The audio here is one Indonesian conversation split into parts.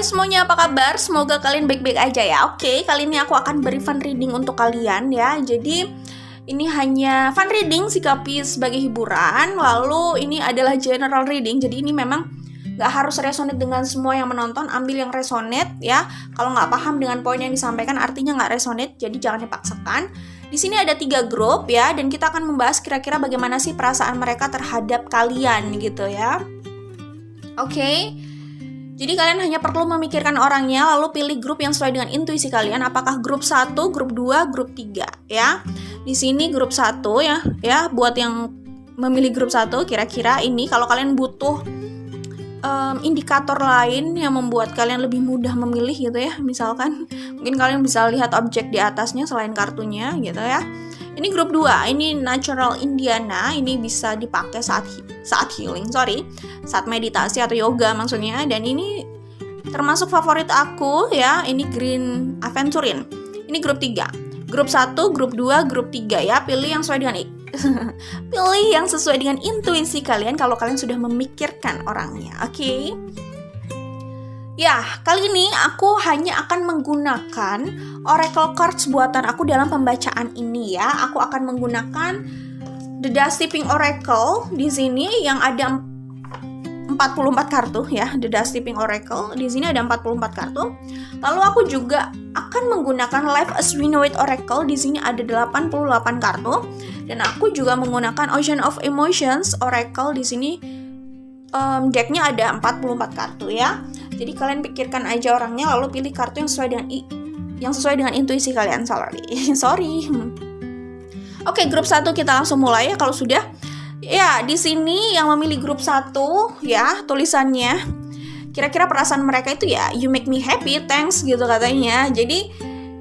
Hai semuanya, apa kabar? Semoga kalian baik-baik aja ya. Oke, kali ini aku akan beri fun reading untuk kalian ya. Jadi ini hanya fun reading, sikapi sebagai hiburan. Lalu ini adalah general reading. Jadi ini memang gak harus resonate dengan semua yang menonton. Ambil yang resonate ya. Kalau gak paham dengan poin yang disampaikan artinya gak resonate. Jadi jangan dipaksakan. Di sini ada 3 grup ya. Dan kita akan membahas kira-kira bagaimana sih perasaan mereka terhadap kalian gitu ya. Oke. Jadi kalian hanya perlu memikirkan orangnya, lalu pilih grup yang sesuai dengan intuisi kalian. Apakah grup 1, grup 2, grup 3 ya. Di sini grup 1 ya. Buat yang memilih grup 1, kira-kira ini kalau kalian butuh indikator lain yang membuat kalian lebih mudah memilih gitu ya. Misalkan mungkin kalian bisa lihat objek di atasnya selain kartunya gitu ya. Ini grup 2, ini Natural Indiana, ini bisa dipakai saat healing, saat meditasi atau yoga maksudnya. Dan ini termasuk favorit aku ya, ini Green Aventurin. Ini grup 3, grup 1, grup 2, grup 3 ya. Pilih yang sesuai dengan pilih yang sesuai dengan intuisi kalian kalau kalian sudah memikirkan orangnya, oke? Ya, kali ini aku hanya akan menggunakan Oracle Cards buatan aku dalam pembacaan ini ya. Aku akan menggunakan The Dusty Pink Oracle di sini yang ada 44 kartu ya, The Dusty Pink Oracle. Di sini ada 44 kartu. Lalu aku juga akan menggunakan Life as We Know It Oracle. Di sini ada 88 kartu. Dan aku juga menggunakan Ocean of Emotions Oracle. Di sini decknya ada 44 kartu ya. Jadi kalian pikirkan aja orangnya lalu pilih kartu yang sesuai dengan intuisi kalian. Sorry. Oke, grup 1 kita langsung mulai ya kalau sudah. Ya, di sini yang memilih grup 1 ya, tulisannya kira-kira perasaan mereka itu ya, you make me happy, thanks gitu katanya. Jadi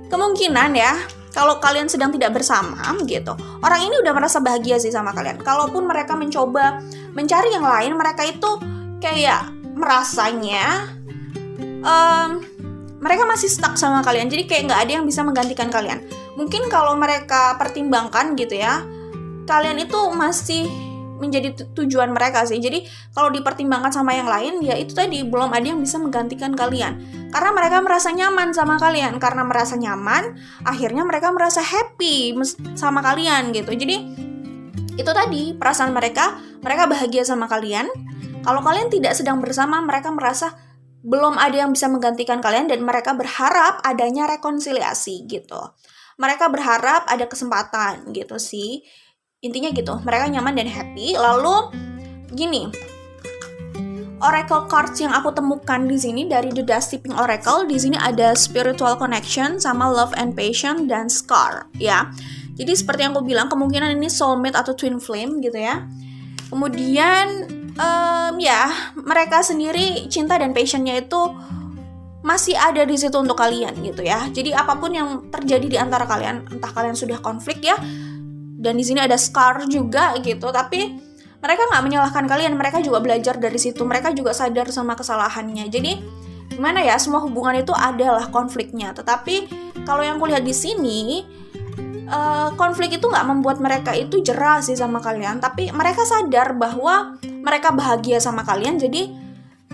kemungkinan ya, kalau kalian sedang tidak bersama gitu, orang ini udah merasa bahagia sih sama kalian. Kalaupun mereka mencoba mencari yang lain, mereka itu kayak merasanya mereka masih stuck sama kalian. Jadi kayak nggak ada yang bisa menggantikan kalian. Mungkin kalau mereka pertimbangkan gitu ya, kalian itu masih menjadi tujuan mereka sih. Jadi kalau dipertimbangkan sama yang lain, ya itu tadi belum ada yang bisa menggantikan kalian. Karena mereka merasa nyaman sama kalian. Karena merasa nyaman, akhirnya mereka merasa happy sama kalian gitu. Jadi itu tadi perasaan mereka bahagia sama kalian. Kalau kalian tidak sedang bersama, mereka merasa belum ada yang bisa menggantikan kalian dan mereka berharap adanya rekonsiliasi gitu. Mereka berharap ada kesempatan gitu sih. Intinya gitu, mereka nyaman dan happy. Lalu gini, Oracle cards yang aku temukan di sini dari The Dusty Pink Oracle, di sini ada Spiritual Connection sama Love and Passion dan Scar ya. Jadi seperti yang aku bilang, kemungkinan ini soulmate atau twin flame gitu ya. Kemudian ya mereka sendiri cinta dan passionnya itu masih ada di situ untuk kalian gitu ya. Jadi apapun yang terjadi di antara kalian, entah kalian sudah konflik ya, dan di sini ada Scar juga gitu, tapi mereka nggak menyalahkan kalian, mereka juga belajar dari situ, mereka juga sadar sama kesalahannya. Jadi gimana ya, semua hubungan itu adalah konfliknya. Tetapi kalau yang kulihat di sini, konflik itu nggak membuat mereka itu jerah sih sama kalian, tapi mereka sadar bahwa mereka bahagia sama kalian, jadi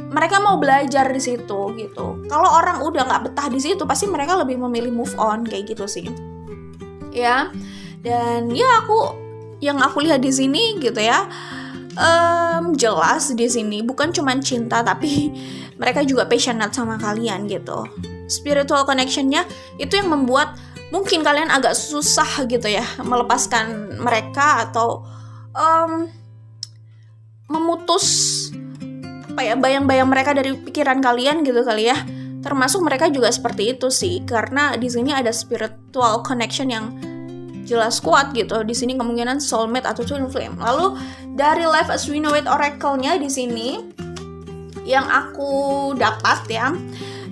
mereka mau belajar di situ gitu. Kalau orang udah nggak betah di situ, pasti mereka lebih memilih move on kayak gitu sih, ya. Dan ya yang aku lihat di sini gitu ya, jelas di sini bukan cuma cinta, tapi mereka juga passionate sama kalian gitu. Spiritual connection-nya itu yang membuat mungkin kalian agak susah gitu ya melepaskan mereka atau memutus bayang-bayang mereka dari pikiran kalian gitu kali ya. Termasuk mereka juga seperti itu sih, karena di sini ada spiritual connection yang jelas kuat gitu. Di sini kemungkinan soulmate atau twin flame. Lalu dari Life as We Know It Oracle-nya di sini yang aku dapat ya,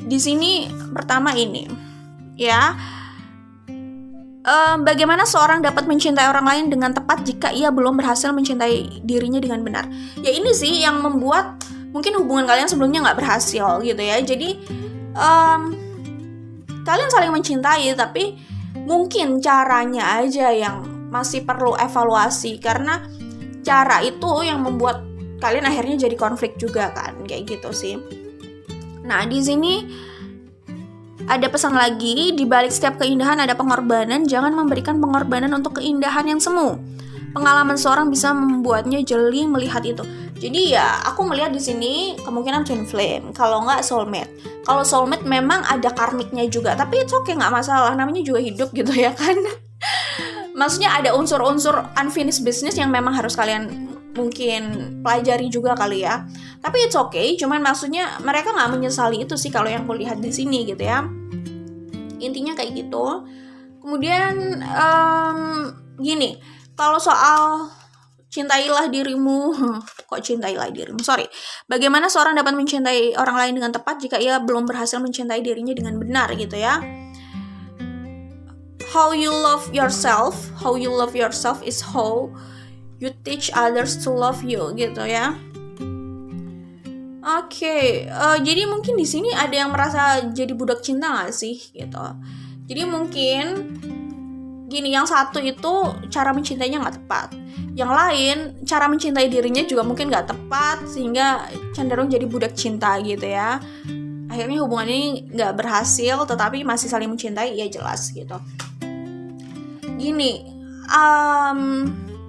di sini pertama ini ya, bagaimana seorang dapat mencintai orang lain dengan tepat jika ia belum berhasil mencintai dirinya dengan benar. Ya ini sih yang membuat mungkin hubungan kalian sebelumnya nggak berhasil gitu ya. Jadi kalian saling mencintai, tapi mungkin caranya aja yang masih perlu evaluasi, karena cara itu yang membuat kalian akhirnya jadi konflik juga kan, kayak gitu sih. Nah, di sini ada pesan lagi, di balik setiap keindahan ada pengorbanan, jangan memberikan pengorbanan untuk keindahan yang semu. Pengalaman seorang bisa membuatnya jeli melihat itu. Jadi ya, aku melihat di sini kemungkinan twin flame, kalau nggak soulmate. Kalau soulmate memang ada karmiknya juga, tapi itu oke, nggak masalah, namanya juga hidup gitu ya kan. Maksudnya ada unsur-unsur unfinished business yang memang harus kalian mungkin pelajari juga kali ya. Tapi it's okay, cuman maksudnya mereka nggak menyesali itu sih kalau yang aku lihat di sini gitu ya. Intinya kayak gitu. Kemudian gini, kalau soal cintailah dirimu, kok cintailah dirimu? Sorry. Bagaimana seorang dapat mencintai orang lain dengan tepat jika ia belum berhasil mencintai dirinya dengan benar gitu ya? How you love yourself is how you teach others to love you gitu ya. Oke, jadi mungkin di sini ada yang merasa jadi budak cinta nggak sih gitu. Jadi mungkin gini, yang satu itu cara mencintainya nggak tepat, yang lain cara mencintai dirinya juga mungkin nggak tepat sehingga cenderung jadi budak cinta gitu ya. Akhirnya hubungan ini nggak berhasil, tetapi masih saling mencintai, ya jelas gitu. Gini,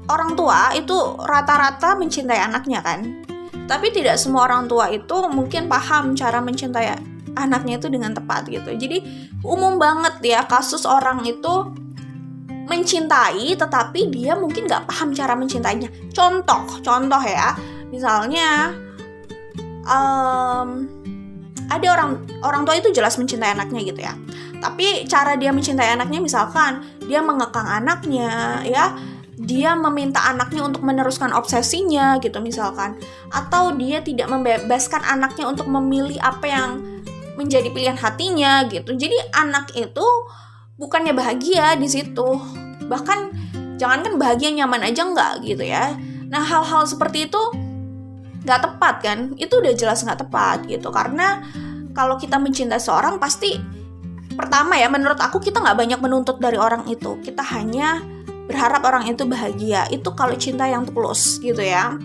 orang tua itu rata-rata mencintai anaknya kan. Tapi tidak semua orang tua itu mungkin paham cara mencintai anaknya itu dengan tepat gitu. Jadi umum banget ya kasus orang itu mencintai tetapi dia mungkin nggak paham cara mencintainya. Contoh ya, misalnya ada orang tua itu jelas mencintai anaknya gitu ya. Tapi cara dia mencintai anaknya misalkan dia mengekang anaknya ya. Dia meminta anaknya untuk meneruskan obsesinya gitu misalkan, atau dia tidak membebaskan anaknya untuk memilih apa yang menjadi pilihan hatinya gitu. Jadi anak itu bukannya bahagia di situ, bahkan jangankan bahagia, nyaman aja enggak gitu ya. Nah, hal-hal seperti itu nggak tepat kan? Itu udah jelas nggak tepat gitu. Karena kalau kita mencintai seorang pasti pertama ya, menurut aku kita nggak banyak menuntut dari orang itu, kita hanya berharap orang itu bahagia. Itu kalau cinta yang tulus gitu ya.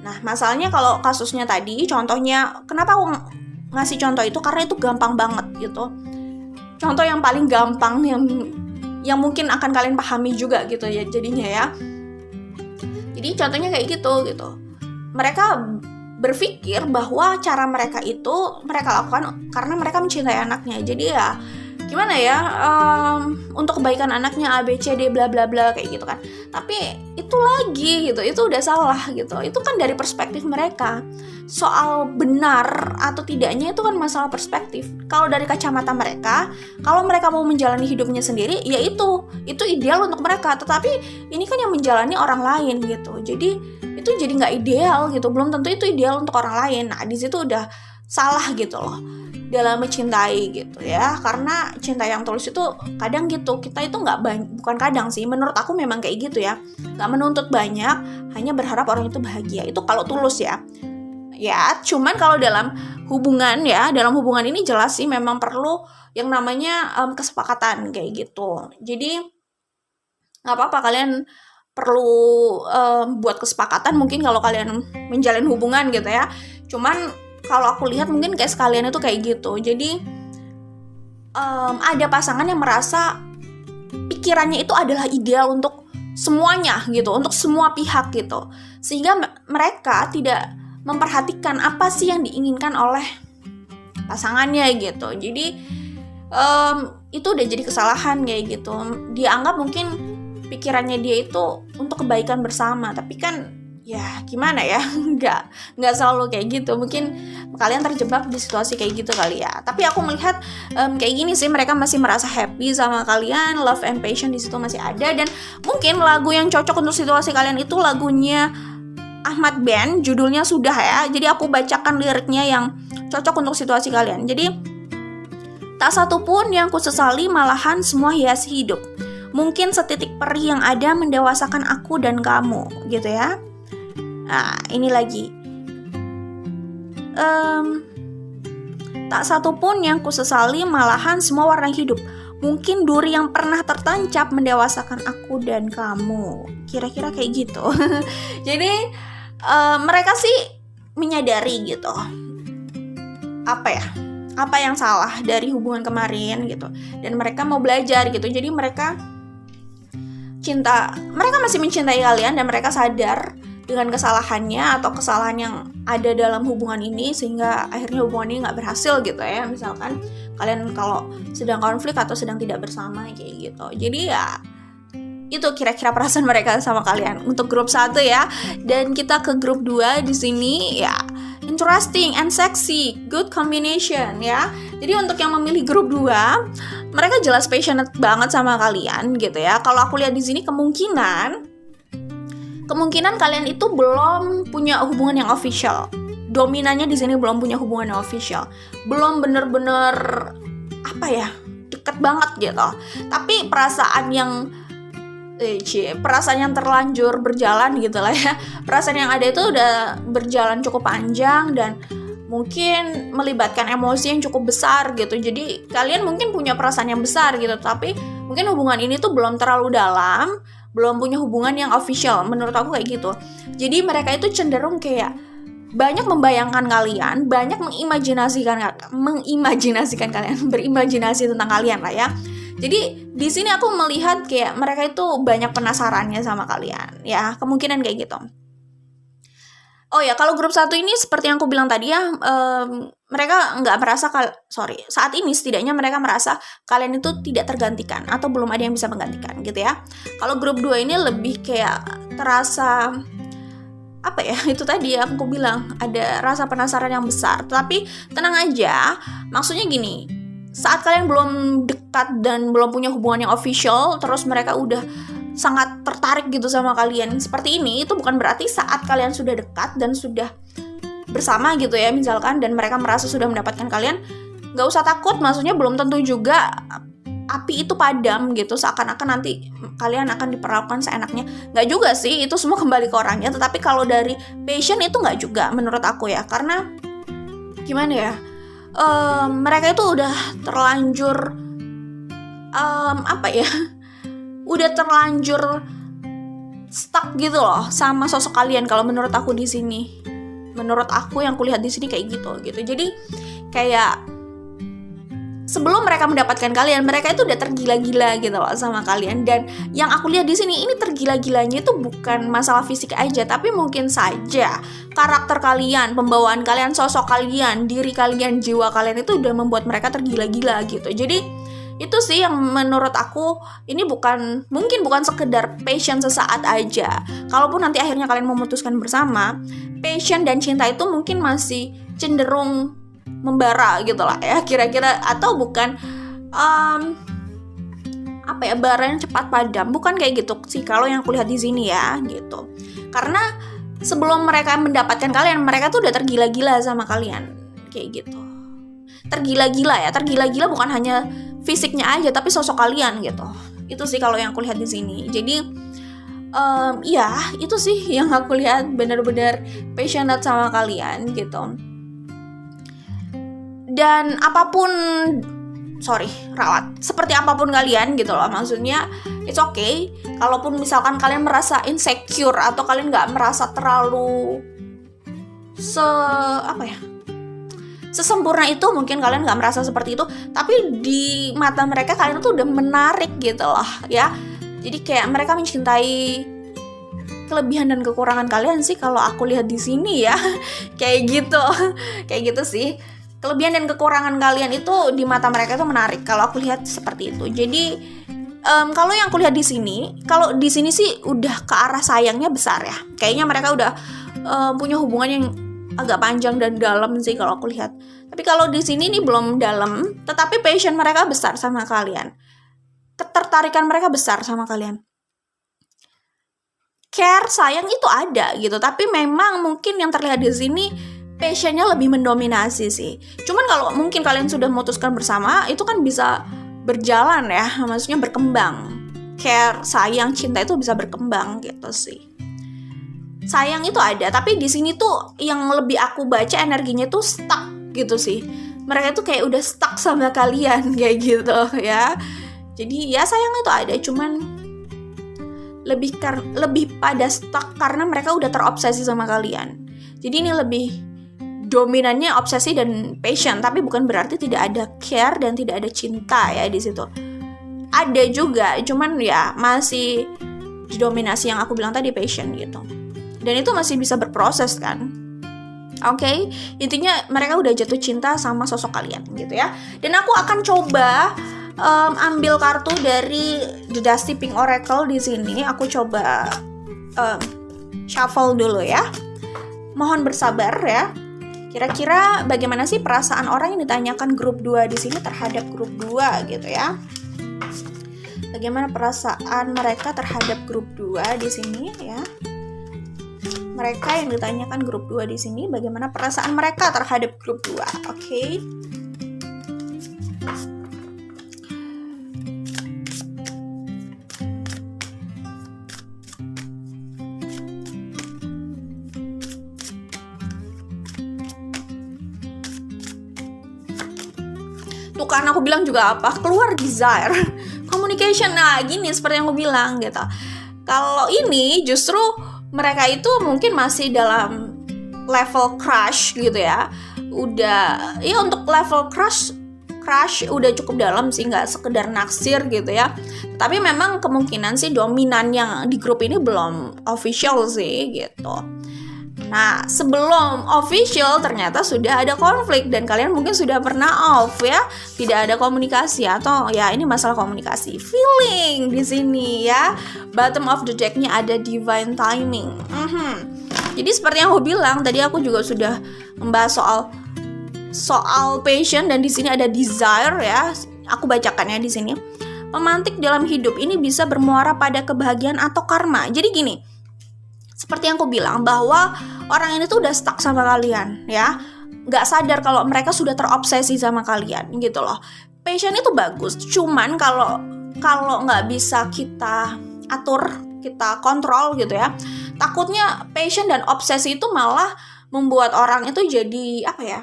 Nah, masalahnya kalau kasusnya tadi, contohnya, kenapa aku ngasih contoh itu? Karena itu gampang banget gitu. Contoh yang paling gampang yang mungkin akan kalian pahami juga gitu ya jadinya ya. Jadi contohnya kayak gitu. Mereka berpikir bahwa cara mereka itu mereka lakukan karena mereka mencintai anaknya. Jadi ya gimana ya, untuk kebaikan anaknya A B C D bla bla bla kayak gitu kan. Tapi itu lagi gitu, itu udah salah gitu. Itu kan dari perspektif mereka. Soal benar atau tidaknya itu kan masalah perspektif. Kalau dari kacamata mereka, kalau mereka mau menjalani hidupnya sendiri, ya itu ideal untuk mereka. Tetapi ini kan yang menjalani orang lain gitu. Jadi itu jadi nggak ideal gitu. Belum tentu itu ideal untuk orang lain. Nah, di situ udah salah gitu loh dalam mencintai gitu ya. Karena cinta yang tulus itu kadang gitu, kita itu bukan kadang sih, menurut aku memang kayak gitu ya, nggak menuntut banyak, hanya berharap orang itu bahagia. Itu kalau tulus ya. Cuman kalau dalam hubungan ini jelas sih memang perlu yang namanya kesepakatan kayak gitu. Jadi nggak apa-apa kalian perlu buat kesepakatan mungkin kalau kalian menjalin hubungan gitu ya. Cuman kalau aku lihat mungkin kayak sekalian itu kayak gitu. Jadi ada pasangan yang merasa pikirannya itu adalah ideal untuk semuanya gitu, untuk semua pihak gitu. Sehingga mereka tidak memperhatikan apa sih yang diinginkan oleh pasangannya gitu. Jadi itu udah jadi kesalahan kayak gitu. Dia anggap mungkin pikirannya dia itu untuk kebaikan bersama, tapi kan ya gimana ya, nggak selalu kayak gitu. Mungkin kalian terjebak di situasi kayak gitu kali ya. Tapi aku melihat kayak gini sih, mereka masih merasa happy sama kalian, love and passion di situ masih ada. Dan mungkin lagu yang cocok untuk situasi kalian itu lagunya Ahmad Band, judulnya Sudah ya. Jadi aku bacakan liriknya yang cocok untuk situasi kalian. Jadi, tak satu pun yang kusesali, malahan semua hiasi hidup. Mungkin setitik perih yang ada mendewasakan aku dan kamu, gitu ya. Nah, ini lagi. Tak satu pun yang kusesali, malahan semua warna hidup. Mungkin duri yang pernah tertancap mendewasakan aku dan kamu. Kira-kira kayak gitu. Jadi mereka sih menyadari gitu apa yang salah dari hubungan kemarin gitu, dan mereka mau belajar gitu. Jadi mereka masih mencintai kalian, dan mereka sadar dengan kesalahannya atau kesalahan yang ada dalam hubungan ini, sehingga akhirnya hubungan ini nggak berhasil gitu ya. Misalkan kalian kalau sedang konflik atau sedang tidak bersama kayak gitu. Jadi ya itu kira-kira perasaan mereka sama kalian untuk grup 1 ya. Dan kita ke grup 2 di sini ya. Interesting and sexy, good combination ya. Jadi untuk yang memilih grup 2, mereka jelas passionate banget sama kalian gitu ya. Kalau aku lihat di sini kemungkinan kalian itu belum punya hubungan yang official. Dominannya di sini belum punya hubungan yang official. Belum bener-bener deket banget gitu. Tapi perasaan yang terlanjur berjalan gitu lah ya. Perasaan yang ada itu udah berjalan cukup panjang dan mungkin melibatkan emosi yang cukup besar gitu. Jadi kalian mungkin punya perasaan yang besar gitu, tapi mungkin hubungan ini tuh belum terlalu dalam, belum punya hubungan yang official. Menurut aku kayak gitu. Jadi mereka itu cenderung kayak banyak membayangkan kalian, banyak mengimajinasikan kalian, berimajinasi tentang kalian lah ya. Jadi di sini aku melihat kayak mereka itu banyak penasarannya sama kalian ya, kemungkinan kayak gitu. Oh ya, kalau grup 1 ini seperti yang aku bilang tadi ya, mereka nggak merasa saat ini setidaknya mereka merasa kalian itu tidak tergantikan atau belum ada yang bisa menggantikan gitu ya. Kalau grup 2 ini lebih kayak terasa itu tadi aku bilang ada rasa penasaran yang besar. Tapi tenang aja, maksudnya gini, saat kalian belum dekat dan belum punya hubungan yang official, terus mereka udah sangat tertarik gitu sama kalian seperti ini, itu bukan berarti saat kalian sudah dekat dan sudah bersama gitu ya misalkan, dan mereka merasa sudah mendapatkan kalian, gak usah takut. Maksudnya belum tentu juga api itu padam gitu, seakan-akan nanti kalian akan diperlakukan seenaknya. Gak juga sih, itu semua kembali ke orangnya. Tetapi kalau dari passion itu gak juga menurut aku ya, karena gimana ya, mereka itu udah terlanjur udah terlanjur stuck gitu loh sama sosok kalian. Kalau menurut aku di sini, menurut aku yang kulihat di sini kayak gitu. Jadi kayak sebelum mereka mendapatkan kalian, mereka itu udah tergila-gila gitu loh sama kalian. Dan yang aku lihat di sini, ini tergila-gilanya itu bukan masalah fisik aja, tapi mungkin saja karakter kalian, pembawaan kalian, sosok kalian, diri kalian, jiwa kalian itu udah membuat mereka tergila-gila gitu. Jadi itu sih yang menurut aku, ini mungkin bukan sekedar passion sesaat aja. Kalaupun nanti akhirnya kalian memutuskan bersama, passion dan cinta itu mungkin masih cenderung membara gitu lah ya kira-kira, atau bukan bara yang cepat padam, bukan kayak gitu sih kalau yang kulihat di sini ya gitu. Karena sebelum mereka mendapatkan kalian, mereka tuh udah tergila-gila sama kalian kayak gitu. Tergila-gila bukan hanya fisiknya aja, tapi sosok kalian gitu. Itu sih kalau yang aku lihat di sini. Jadi itu sih yang aku lihat, benar-benar passionate sama kalian gitu. Dan seperti apapun kalian gitu loh, maksudnya it's okay. Kalaupun misalkan kalian merasa insecure atau kalian nggak merasa terlalu sesempurna itu, mungkin kalian nggak merasa seperti itu, tapi di mata mereka kalian tuh udah menarik gitu loh ya. Jadi kayak mereka mencintai kelebihan dan kekurangan kalian sih kalau aku lihat di sini ya. kayak gitu sih. Kelebihan dan kekurangan kalian itu di mata mereka itu menarik kalau aku lihat seperti itu. Jadi kalau yang aku lihat di sini, kalau di sini sih udah ke arah sayangnya besar ya. Kayaknya mereka udah punya hubungan yang agak panjang dan dalam sih kalau aku lihat. Tapi kalau di sini nih belum dalam, tetapi passion mereka besar sama kalian. Ketertarikan mereka besar sama kalian. Care, sayang itu ada gitu, tapi memang mungkin yang terlihat di sini passionnya lebih mendominasi sih. Cuman kalau mungkin kalian sudah memutuskan bersama, itu kan bisa berjalan ya, maksudnya berkembang. Care, sayang, cinta itu bisa berkembang gitu sih. Sayang itu ada, tapi di sini tuh yang lebih aku baca energinya tuh stuck gitu sih. Mereka tuh kayak udah stuck sama kalian kayak gitu ya. Jadi ya sayang itu ada, cuman lebih pada stuck karena mereka udah terobsesi sama kalian. Jadi ini lebih dominannya obsesi dan passion, tapi bukan berarti tidak ada care dan tidak ada cinta ya di situ. Ada juga, cuman ya masih didominasi yang aku bilang tadi, passion gitu. Dan itu masih bisa berproses kan. Oke, intinya mereka udah jatuh cinta sama sosok kalian gitu ya. Dan aku akan coba ambil kartu dari The Dusty Pink Oracle di sini. Aku coba shuffle dulu ya. Mohon bersabar ya. Kira-kira bagaimana sih perasaan orang yang ditanyakan grup 2 di sini terhadap grup 2 gitu ya. Bagaimana perasaan mereka terhadap grup 2 di sini ya. Mereka yang ditanyakan grup 2 di sini, bagaimana perasaan mereka terhadap grup 2. Oke. Tuh kan aku bilang juga apa? Keluar desire, communication. Nah, gini seperti yang aku bilang gitu. Kalau ini justru mereka itu mungkin masih dalam level crush gitu ya. Udah ya, untuk level crush udah cukup dalam sih, nggak sekedar naksir gitu ya. Tapi memang kemungkinan sih dominan yang di grup ini belum official sih gitu. Nah, sebelum official ternyata sudah ada konflik dan kalian mungkin sudah pernah off ya, tidak ada komunikasi, atau ya ini masalah komunikasi, feeling di sini ya. Bottom of the deck-nya ada divine timing. Jadi seperti yang aku bilang tadi, aku juga sudah membahas soal passion dan di sini ada desire ya. Aku bacakannya di sini. Pemantik dalam hidup ini bisa bermuara pada kebahagiaan atau karma. Jadi gini, seperti yang aku bilang bahwa orang ini tuh udah stuck sama kalian ya, nggak sadar kalau mereka sudah terobsesi sama kalian gitu loh. Passion itu bagus, cuman kalau nggak bisa kita atur, kita kontrol gitu ya, takutnya passion dan obsesi itu malah membuat orang itu jadi apa ya,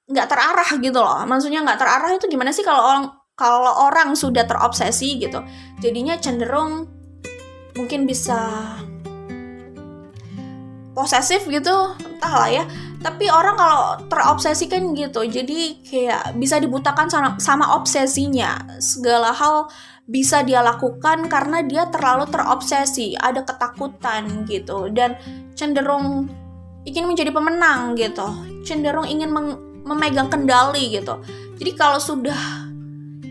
nggak terarah gitu loh. Maksudnya nggak terarah itu gimana sih, kalau orang sudah terobsesi gitu, jadinya cenderung mungkin bisa posesif gitu, entahlah ya. Tapi orang kalau terobsesi kan gitu, jadi kayak bisa dibutakan sama obsesinya. Segala hal bisa dia lakukan karena dia terlalu terobsesi, ada ketakutan gitu, dan cenderung ingin menjadi pemenang gitu, cenderung ingin memegang kendali gitu. Jadi kalau sudah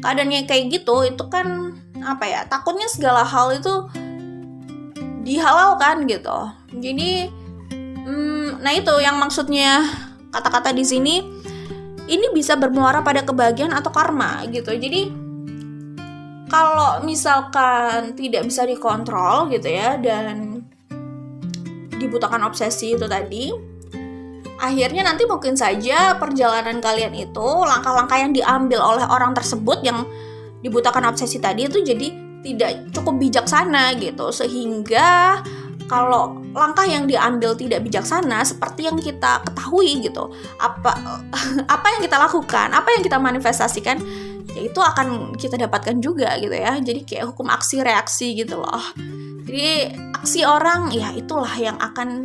keadaannya kayak gitu, itu kan apa ya, takutnya segala hal itu dihalalkan gitu. Jadi nah itu yang maksudnya kata-kata di sini, ini bisa bermuara pada kebahagiaan atau karma gitu. Jadi kalau misalkan tidak bisa dikontrol gitu ya, dan dibutakan obsesi itu tadi, akhirnya nanti mungkin saja perjalanan kalian itu, langkah-langkah yang diambil oleh orang tersebut yang dibutakan obsesi tadi itu jadi tidak cukup bijaksana gitu, sehingga kalau langkah yang diambil tidak bijaksana seperti yang kita ketahui gitu, apa yang kita lakukan, apa yang kita manifestasikan, ya itu akan kita dapatkan juga gitu ya. Jadi kayak hukum aksi reaksi gitu loh. Jadi aksi orang ya itulah yang akan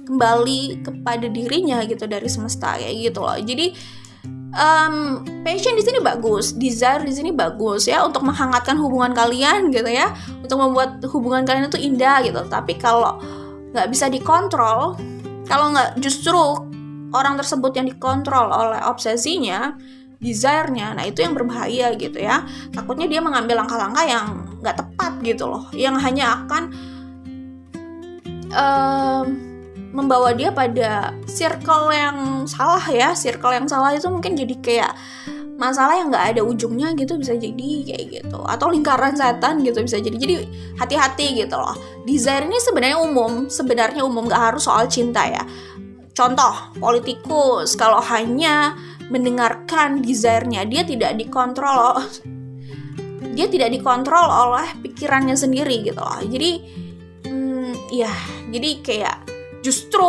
kembali kepada dirinya gitu dari semesta kayak gitu loh. Jadi passion di sini bagus, desire di sini bagus ya, untuk menghangatkan hubungan kalian gitu ya, untuk membuat hubungan kalian itu indah gitu. Tapi kalau nggak bisa dikontrol, kalau nggak justru orang tersebut yang dikontrol oleh obsesinya, desire-nya, nah itu yang berbahaya gitu ya. Takutnya dia mengambil langkah-langkah yang nggak tepat gitu loh, yang hanya akan membawa dia pada circle yang salah ya. Circle yang salah itu mungkin jadi kayak masalah yang nggak ada ujungnya gitu, bisa jadi kayak gitu, atau lingkaran setan gitu bisa jadi. Jadi hati-hati gitu loh. Desire ini sebenarnya umum nggak harus soal cinta ya. Contoh politikus, kalau hanya mendengarkan desire-nya, dia tidak dikontrol oleh pikirannya sendiri gitu loh. Jadi jadi kayak justru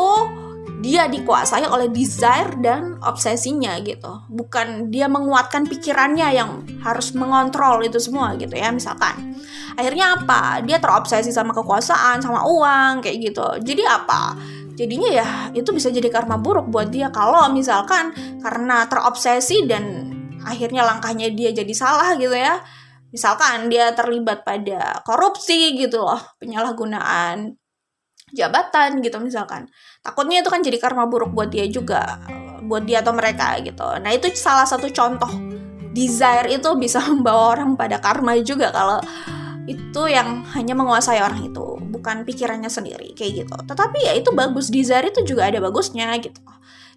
dia dikuasai oleh desire dan obsesinya gitu. Bukan dia menguatkan pikirannya yang harus mengontrol itu semua gitu ya. Misalkan akhirnya apa? Dia terobsesi sama kekuasaan, sama uang kayak gitu. Jadi apa? Jadinya ya itu bisa jadi karma buruk buat dia kalau misalkan karena terobsesi dan akhirnya langkahnya dia jadi salah gitu ya. Misalkan dia terlibat pada korupsi gitu loh, penyalahgunaan jabatan gitu misalkan. Takutnya itu kan jadi karma buruk buat dia juga, buat dia atau mereka gitu. Nah itu salah satu contoh desire itu bisa membawa orang pada karma juga kalau itu yang hanya menguasai orang itu, bukan pikirannya sendiri kayak gitu. Tetapi ya itu bagus, desire itu juga ada bagusnya gitu.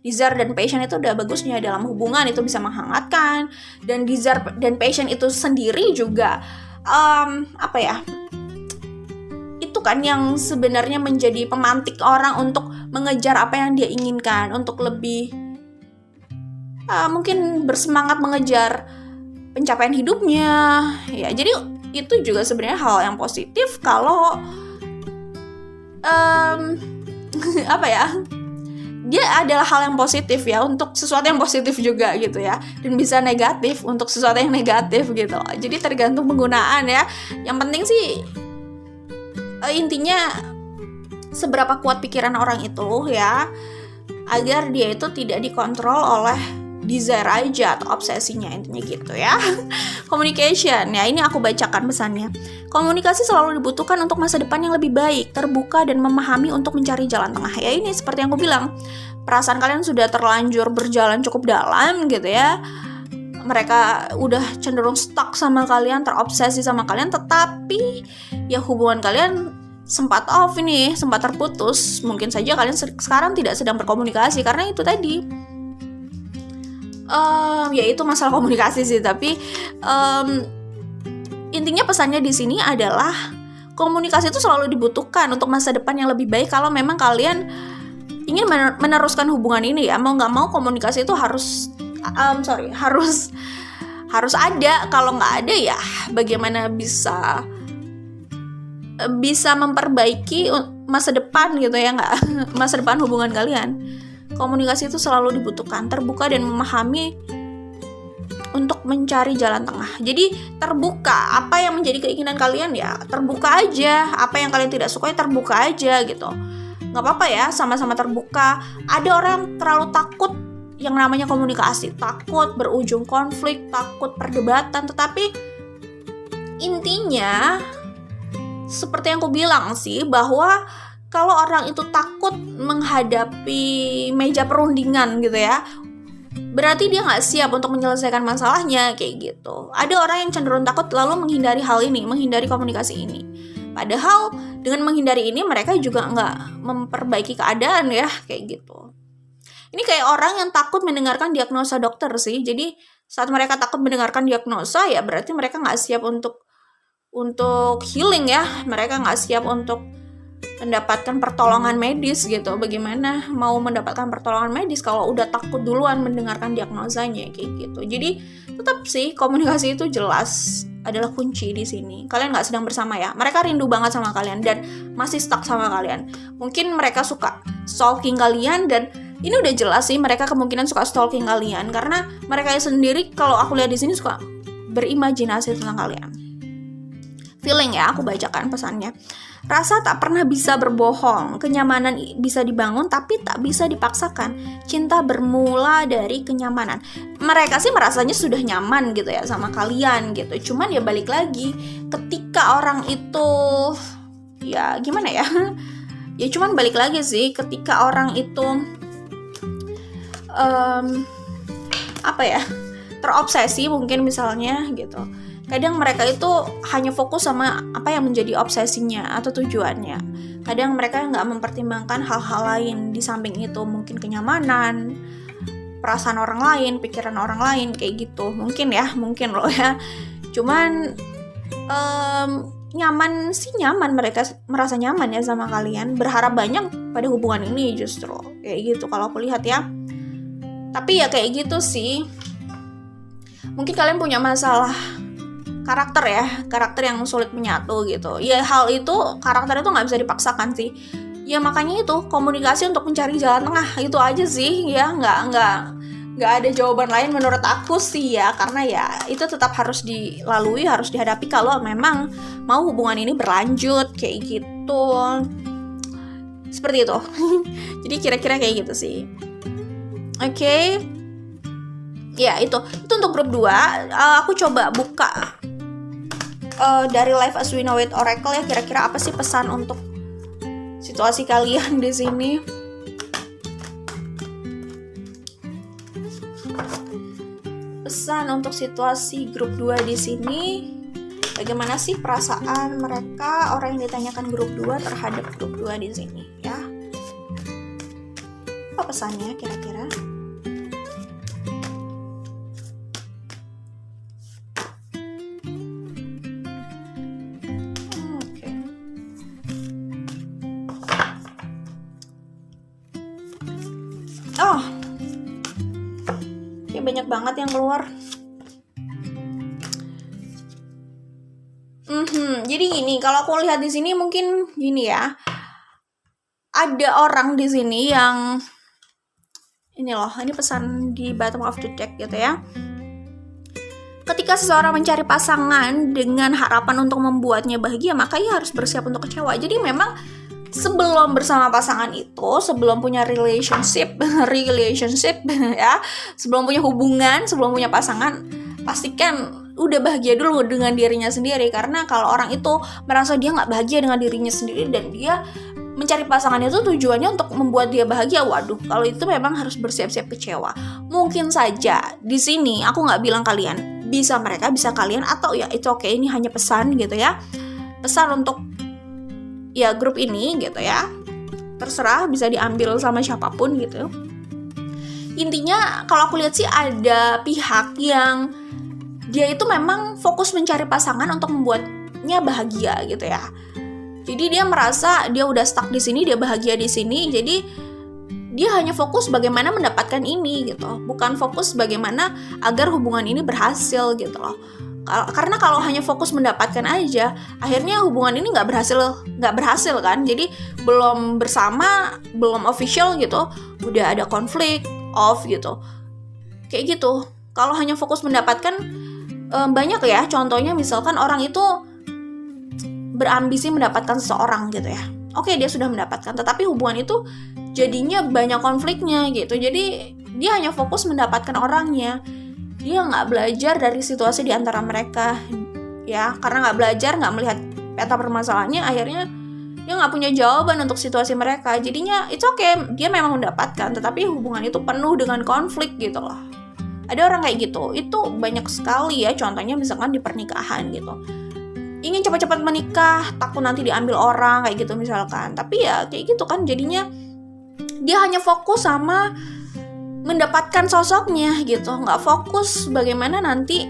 Desire dan passion itu udah bagusnya dalam hubungan, itu bisa menghangatkan. Dan desire dan passion itu sendiri juga apa ya, itu kan yang sebenarnya menjadi pemantik orang untuk mengejar apa yang dia inginkan, untuk lebih mungkin bersemangat mengejar pencapaian hidupnya ya. Jadi itu juga sebenarnya hal yang positif kalau apa ya, dia adalah hal yang positif ya untuk sesuatu yang positif juga gitu ya, dan bisa negatif untuk sesuatu yang negatif gitu. Jadi tergantung penggunaan ya. Yang penting sih intinya seberapa kuat pikiran orang itu ya, agar dia itu tidak dikontrol oleh desire aja atau obsesinya, intinya gitu ya. Communication, ya ini aku bacakan pesannya. Komunikasi selalu dibutuhkan untuk masa depan yang lebih baik, terbuka dan memahami untuk mencari jalan tengah. Ya ini seperti yang aku bilang, perasaan kalian sudah terlanjur berjalan cukup dalam gitu ya. Mereka udah cenderung stuck sama kalian, terobsesi sama kalian, tetapi ya hubungan kalian sempat off ini, sempat terputus. Mungkin saja kalian sekarang tidak sedang berkomunikasi karena itu tadi. Ya itu masalah komunikasi sih, tapi intinya pesannya di sini adalah komunikasi itu selalu dibutuhkan untuk masa depan yang lebih baik. Kalau memang kalian ingin meneruskan hubungan ini ya, mau nggak mau komunikasi itu harus ada. Kalau nggak ada ya bagaimana bisa memperbaiki masa depan gitu ya, nggak masa depan hubungan kalian. Komunikasi itu selalu dibutuhkan, terbuka dan memahami untuk mencari jalan tengah. Jadi terbuka, apa yang menjadi keinginan kalian ya terbuka aja, apa yang kalian tidak suka ya terbuka aja gitu. Nggak apa-apa ya, sama-sama terbuka. Ada orang yang terlalu takut yang namanya komunikasi, takut berujung konflik, takut perdebatan. Tetapi intinya seperti yang aku bilang sih, bahwa kalau orang itu takut menghadapi meja perundingan gitu ya, berarti dia nggak siap untuk menyelesaikan masalahnya kayak gitu. Ada orang yang cenderung takut lalu menghindari hal ini, menghindari komunikasi ini. Padahal dengan menghindari ini mereka juga nggak memperbaiki keadaan ya kayak gitu. Ini kayak orang yang takut mendengarkan diagnosa dokter sih. Jadi saat mereka takut mendengarkan diagnosa ya berarti mereka nggak siap untuk healing ya. Mereka nggak siap untuk mendapatkan pertolongan medis gitu. Bagaimana mau mendapatkan pertolongan medis kalau udah takut duluan mendengarkan diagnosanya kayak gitu. Jadi tetap sih komunikasi itu jelas adalah kunci di sini. Kalian nggak sedang bersama ya. Mereka rindu banget sama kalian dan masih stuck sama kalian. Mungkin mereka suka stalking kalian, dan ini udah jelas sih mereka kemungkinan suka stalking kalian karena mereka sendiri kalau aku lihat di sini suka berimajinasi tentang kalian. Feeling ya, aku bacakan pesannya. Rasa tak pernah bisa berbohong, kenyamanan bisa dibangun tapi tak bisa dipaksakan. Cinta bermula dari kenyamanan. Mereka sih merasanya sudah nyaman gitu ya sama kalian gitu. Cuman ya balik lagi, ketika orang itu ya gimana ya? Ya cuman balik lagi sih, ketika orang itu terobsesi mungkin misalnya gitu. Kadang mereka itu hanya fokus sama apa yang menjadi obsesinya atau tujuannya. Kadang mereka nggak mempertimbangkan hal-hal lain di samping itu, mungkin kenyamanan, perasaan orang lain, pikiran orang lain kayak gitu. Mungkin loh ya. Cuman nyaman, mereka merasa nyaman ya sama kalian, berharap banyak pada hubungan ini justru kayak gitu kalau aku lihat ya. Tapi ya kayak gitu sih. Mungkin kalian punya masalah karakter yang sulit menyatu gitu. Ya hal itu, karakter itu nggak bisa dipaksakan sih. Ya makanya itu komunikasi untuk mencari jalan tengah itu aja sih ya, nggak ada jawaban lain menurut aku sih ya, karena ya itu tetap harus dilalui, harus dihadapi kalau memang mau hubungan ini berlanjut kayak gitu. Seperti itu. Jadi kira-kira kayak gitu sih. Oke. Ya, itu untuk grup 2. Aku coba buka dari Life as We Know It Oracle ya, kira-kira apa sih pesan untuk situasi kalian di sini. Pesan untuk situasi grup 2 di sini. Bagaimana sih perasaan mereka, orang yang ditanyakan grup 2 terhadap grup 2 di sini ya? Apa pesannya kira-kira? Banyak banget yang keluar. Jadi gini, kalau aku lihat di sini mungkin gini ya. Ada orang di sini yang ini loh, ini pesan di bottom of the deck gitu ya. Ketika seseorang mencari pasangan dengan harapan untuk membuatnya bahagia, maka ia harus bersiap untuk kecewa. Jadi memang sebelum bersama pasangan itu, sebelum punya relationship ya, sebelum punya hubungan, sebelum punya pasangan, pastikan udah bahagia dulu dengan dirinya sendiri. Karena kalau orang itu merasa dia nggak bahagia dengan dirinya sendiri dan dia mencari pasangan itu tujuannya untuk membuat dia bahagia, waduh, kalau itu memang harus bersiap-siap kecewa. Mungkin saja di sini aku nggak bilang kalian bisa, mereka bisa kalian, atau ya itu oke, ini hanya pesan gitu ya, pesan untuk ya grup ini gitu ya, terserah bisa diambil sama siapapun gitu. Intinya kalau aku lihat sih ada pihak yang dia itu memang fokus mencari pasangan untuk membuatnya bahagia gitu ya. Jadi dia merasa dia udah stuck di sini, dia bahagia di sini, jadi dia hanya fokus bagaimana mendapatkan ini gitu, bukan fokus bagaimana agar hubungan ini berhasil gitu loh. Karena kalau hanya fokus mendapatkan aja, akhirnya hubungan ini nggak berhasil kan. Jadi belum bersama, belum official gitu, udah ada konflik off gitu, kayak gitu. Kalau hanya fokus mendapatkan, banyak ya contohnya, misalkan orang itu berambisi mendapatkan seseorang gitu ya. Oke, dia sudah mendapatkan, tetapi hubungan itu jadinya banyak konfliknya gitu. Jadi dia hanya fokus mendapatkan orangnya, dia nggak belajar dari situasi di antara mereka ya. Karena nggak belajar, nggak melihat peta permasalahannya, akhirnya dia nggak punya jawaban untuk situasi mereka. Jadinya itu oke, dia memang mendapatkan, tetapi hubungan itu penuh dengan konflik gitu loh. Ada orang kayak gitu, itu banyak sekali ya contohnya, misalkan di pernikahan gitu, ingin cepat-cepat menikah, takut nanti diambil orang kayak gitu misalkan. Tapi ya kayak gitu kan, jadinya dia hanya fokus sama mendapatkan sosoknya gitu, nggak fokus bagaimana nanti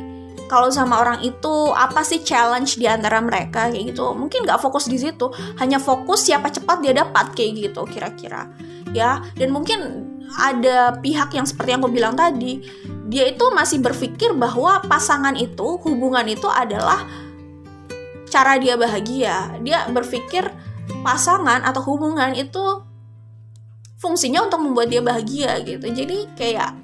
kalau sama orang itu apa sih challenge di antara mereka kayak gitu. Mungkin nggak fokus di situ, hanya fokus siapa cepat dia dapat kayak gitu kira-kira ya. Dan mungkin ada pihak yang seperti yang aku bilang tadi, dia itu masih berpikir bahwa pasangan itu, hubungan itu adalah cara dia bahagia. Dia berpikir pasangan atau hubungan itu fungsinya untuk membuat dia bahagia gitu. Jadi kayak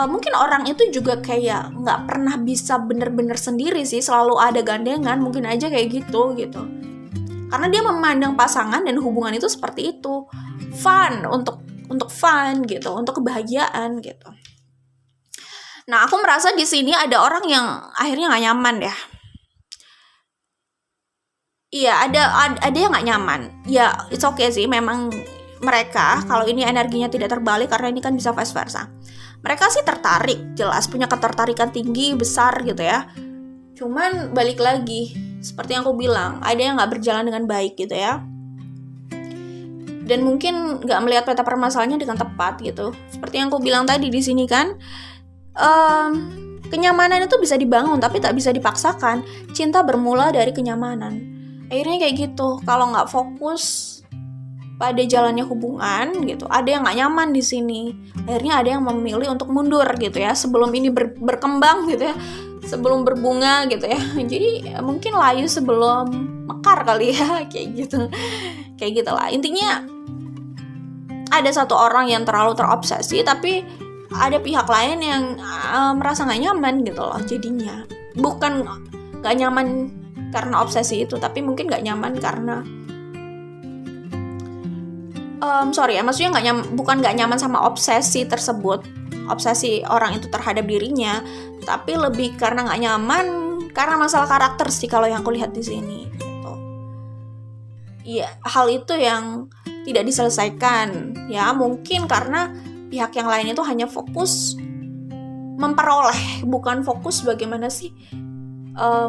mungkin orang itu juga kayak nggak pernah bisa bener-bener sendiri sih, selalu ada gandengan, mungkin aja kayak gitu. Karena dia memandang pasangan dan hubungan itu seperti itu, fun, untuk fun gitu, untuk kebahagiaan gitu. Nah, aku merasa di sini ada orang yang akhirnya nggak nyaman ya. Iya, ada yang nggak nyaman. Ya, it's okay sih, memang mereka kalau ini energinya tidak terbalik, karena ini kan bisa vice versa. Mereka sih tertarik, jelas punya ketertarikan tinggi, besar gitu ya. Cuman balik lagi, seperti yang aku bilang, ada yang nggak berjalan dengan baik gitu ya. Dan mungkin nggak melihat peta permasalahannya dengan tepat gitu. Seperti yang aku bilang tadi di sini kan, kenyamanan itu bisa dibangun tapi tak bisa dipaksakan. Cinta bermula dari kenyamanan. Akhirnya kayak gitu. Kalau nggak fokus pada jalannya hubungan gitu, ada yang nggak nyaman di sini. Akhirnya ada yang memilih untuk mundur gitu ya, sebelum ini berkembang gitu ya, sebelum berbunga gitu ya. Jadi mungkin layu sebelum mekar kali ya, kayak gitu. Kayak gitulah. Intinya ada satu orang yang terlalu terobsesi, tapi ada pihak lain yang merasa nggak nyaman gitu loh. Jadinya bukan nggak nyaman karena obsesi itu, tapi mungkin nggak nyaman karena sorry ya, maksudnya bukan nggak nyaman sama obsesi tersebut, obsesi orang itu terhadap dirinya, tapi lebih karena nggak nyaman karena masalah karakter sih kalau yang aku lihat di sini. Gitu. Iya, hal itu yang tidak diselesaikan. Ya, mungkin karena pihak yang lain itu hanya fokus memperoleh, bukan fokus bagaimana sih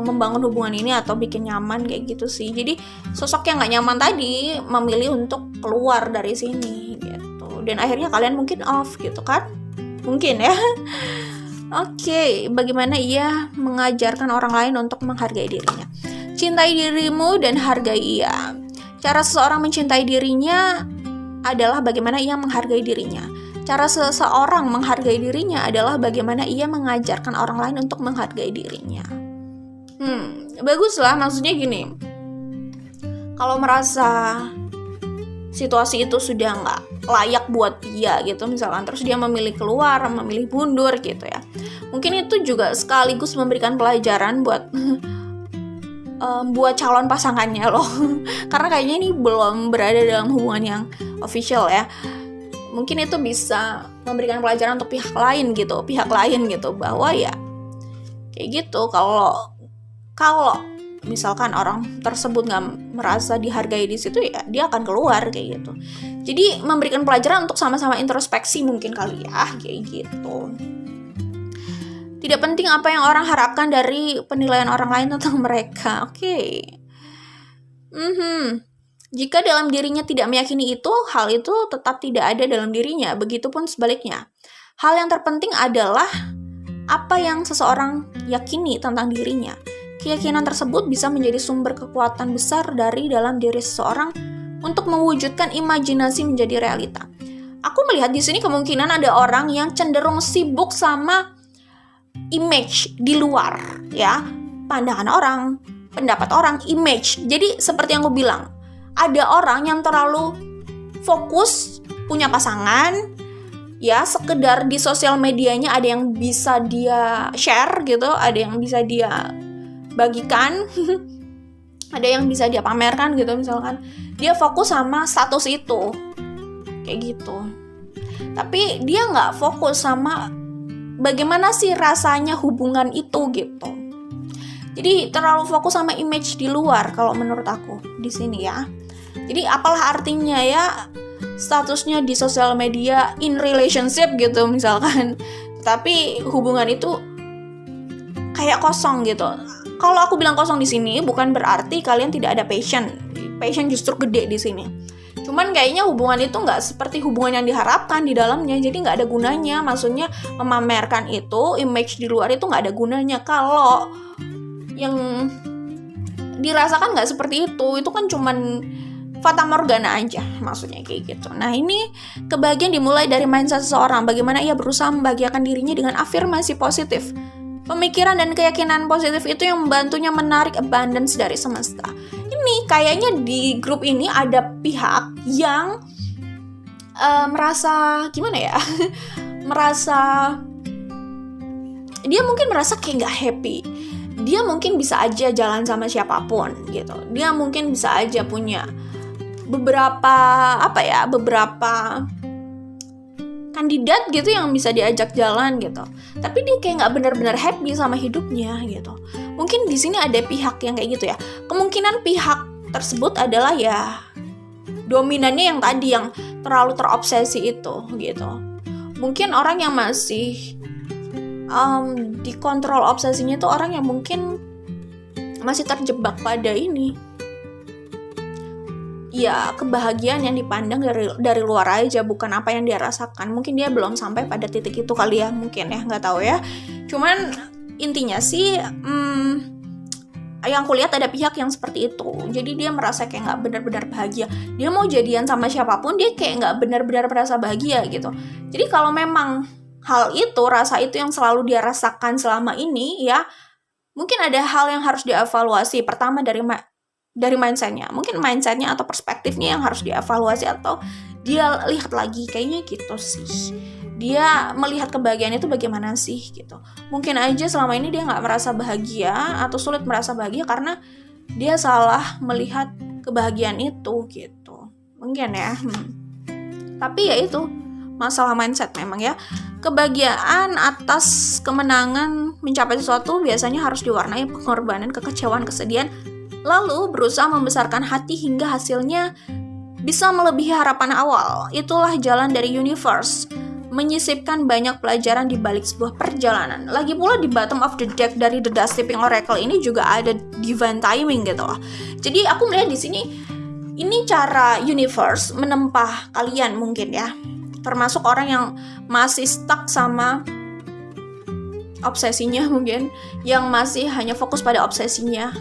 membangun hubungan ini atau bikin nyaman kayak gitu sih. Jadi sosok yang nggak nyaman tadi memilih untuk keluar dari sini gitu, dan akhirnya kalian mungkin off gitu kan, mungkin ya. Oke, bagaimana ia mengajarkan orang lain untuk menghargai dirinya. Cintai dirimu dan hargai ia. Cara seseorang mencintai dirinya adalah bagaimana ia menghargai dirinya. Cara seseorang menghargai dirinya adalah bagaimana ia mengajarkan orang lain untuk menghargai dirinya. Bagus lah, maksudnya gini, kalau merasa situasi itu sudah nggak layak buat dia gitu misalkan, terus dia memilih keluar, memilih mundur gitu ya, mungkin itu juga sekaligus memberikan pelajaran buat buat calon pasangannya loh. Karena kayaknya ini belum berada dalam hubungan yang official ya, mungkin itu bisa memberikan pelajaran untuk pihak lain gitu, bahwa ya kayak gitu, kalau misalkan orang tersebut nggak merasa dihargai di situ, ya dia akan keluar kayak gitu. Jadi memberikan pelajaran untuk sama-sama introspeksi mungkin kali ya, kayak gitu. Tidak penting apa yang orang harapkan dari penilaian orang lain tentang mereka. Oke. Jika dalam dirinya tidak meyakini itu, hal itu tetap tidak ada dalam dirinya. Begitupun sebaliknya. Hal yang terpenting adalah apa yang seseorang yakini tentang dirinya. Keyakinan tersebut bisa menjadi sumber kekuatan besar dari dalam diri seseorang untuk mewujudkan imajinasi menjadi realita. Aku melihat di sini kemungkinan ada orang yang cenderung sibuk sama image di luar, ya, pandangan orang, pendapat orang, image. Jadi seperti yang aku bilang, ada orang yang terlalu fokus punya pasangan, ya, sekedar di sosial medianya ada yang bisa dia share gitu, ada yang bisa dia bagikan, ada yang bisa dia pamerkan gitu misalkan. Dia fokus sama status itu, kayak gitu. Tapi dia nggak fokus sama bagaimana sih rasanya hubungan itu gitu. Jadi terlalu fokus sama image di luar kalau menurut aku di sini ya. Jadi apalah artinya ya statusnya di sosial media in relationship gitu misalkan, tapi hubungan itu kayak kosong gitu. Kalau aku bilang kosong di sini bukan berarti kalian tidak ada passion. Passion justru gede di sini. Cuman kayaknya hubungan itu nggak seperti hubungan yang diharapkan di dalamnya. Jadi nggak ada gunanya. Maksudnya memamerkan itu, image di luar itu nggak ada gunanya. Kalau yang dirasakan nggak seperti itu kan cuman fata morgana aja, maksudnya kayak gitu. Nah, ini kebahagiaan dimulai dari mindset seseorang. Bagaimana ia berusaha membahagiakan dirinya dengan afirmasi positif. Pemikiran dan keyakinan positif itu yang membantunya menarik abundance dari semesta. Ini kayaknya di grup ini ada pihak yang merasa gimana ya? Dia mungkin merasa kayak nggak happy. Dia mungkin bisa aja jalan sama siapapun gitu. Dia mungkin bisa aja punya beberapa kandidat gitu yang bisa diajak jalan gitu, tapi dia kayak nggak benar-benar happy sama hidupnya gitu. Mungkin di sini ada pihak yang kayak gitu ya. Kemungkinan pihak tersebut adalah ya dominannya yang tadi, yang terlalu terobsesi itu gitu. Mungkin orang yang masih dikontrol obsesinya itu orang yang mungkin masih terjebak pada ini. Ya, kebahagiaan yang dipandang dari luar aja, bukan apa yang dia rasakan. Mungkin dia belum sampai pada titik itu kali ya, mungkin ya, nggak tahu ya. Cuman intinya sih, yang aku lihat ada pihak yang seperti itu. Jadi dia merasa kayak nggak benar-benar bahagia. Dia mau jadian sama siapapun, dia kayak nggak benar-benar merasa bahagia gitu. Jadi kalau memang hal itu, rasa itu yang selalu dia rasakan selama ini, ya mungkin ada hal yang harus dievaluasi. Pertama dari mindset-nya, mungkin mindset-nya atau perspektifnya yang harus dievaluasi, atau dia lihat lagi, kayaknya gitu sih. Dia melihat kebahagiaan itu bagaimana sih gitu. Mungkin aja selama ini dia nggak merasa bahagia atau sulit merasa bahagia karena dia salah melihat kebahagiaan itu gitu. Mungkin ya. Tapi ya itu masalah mindset memang ya. Kebahagiaan atas kemenangan mencapai sesuatu biasanya harus diwarnai pengorbanan, kekecewaan, kesedihan, lalu berusaha membesarkan hati hingga hasilnya bisa melebihi harapan awal. Itulah jalan dari universe, menyisipkan banyak pelajaran di balik sebuah perjalanan. Lagi pula di bottom of the deck dari The Dust Tipping Oracle ini juga ada divine timing gitu loh. Jadi aku melihat di sini ini cara universe menempah kalian mungkin ya. Termasuk orang yang masih stuck sama obsesinya mungkin, yang masih hanya fokus pada obsesinya.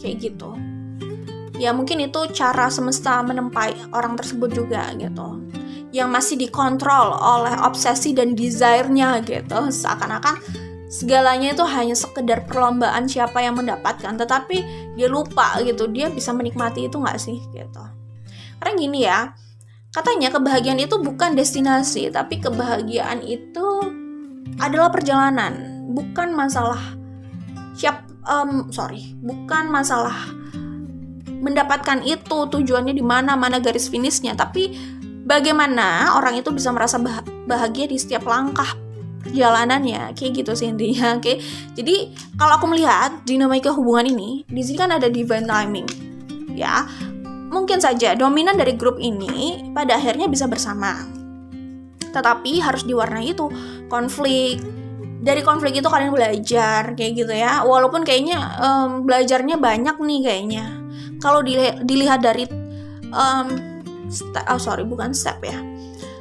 Kayak gitu. Ya mungkin itu cara semesta menempai orang tersebut juga gitu. Yang masih dikontrol oleh obsesi dan desire-nya gitu. Seakan-akan segalanya itu hanya sekedar perlombaan siapa yang mendapatkan, tetapi dia lupa gitu, dia bisa menikmati itu nggak sih gitu. Karena gini ya, katanya kebahagiaan itu bukan destinasi, tapi kebahagiaan itu adalah perjalanan, bukan masalah bukan masalah mendapatkan itu tujuannya di mana garis finishnya, tapi bagaimana orang itu bisa merasa bahagia di setiap langkah perjalanannya, kayak gitu sih intinya. Oke. Jadi kalau aku melihat dinamika hubungan ini, di sini kan ada divine timing, ya. Mungkin saja dominan dari grup ini pada akhirnya bisa bersama, tetapi harus diwarnai itu konflik. Dari konflik itu kalian belajar kayak gitu ya. Walaupun kayaknya belajarnya banyak nih kayaknya. Kalau dilihat dari step ya.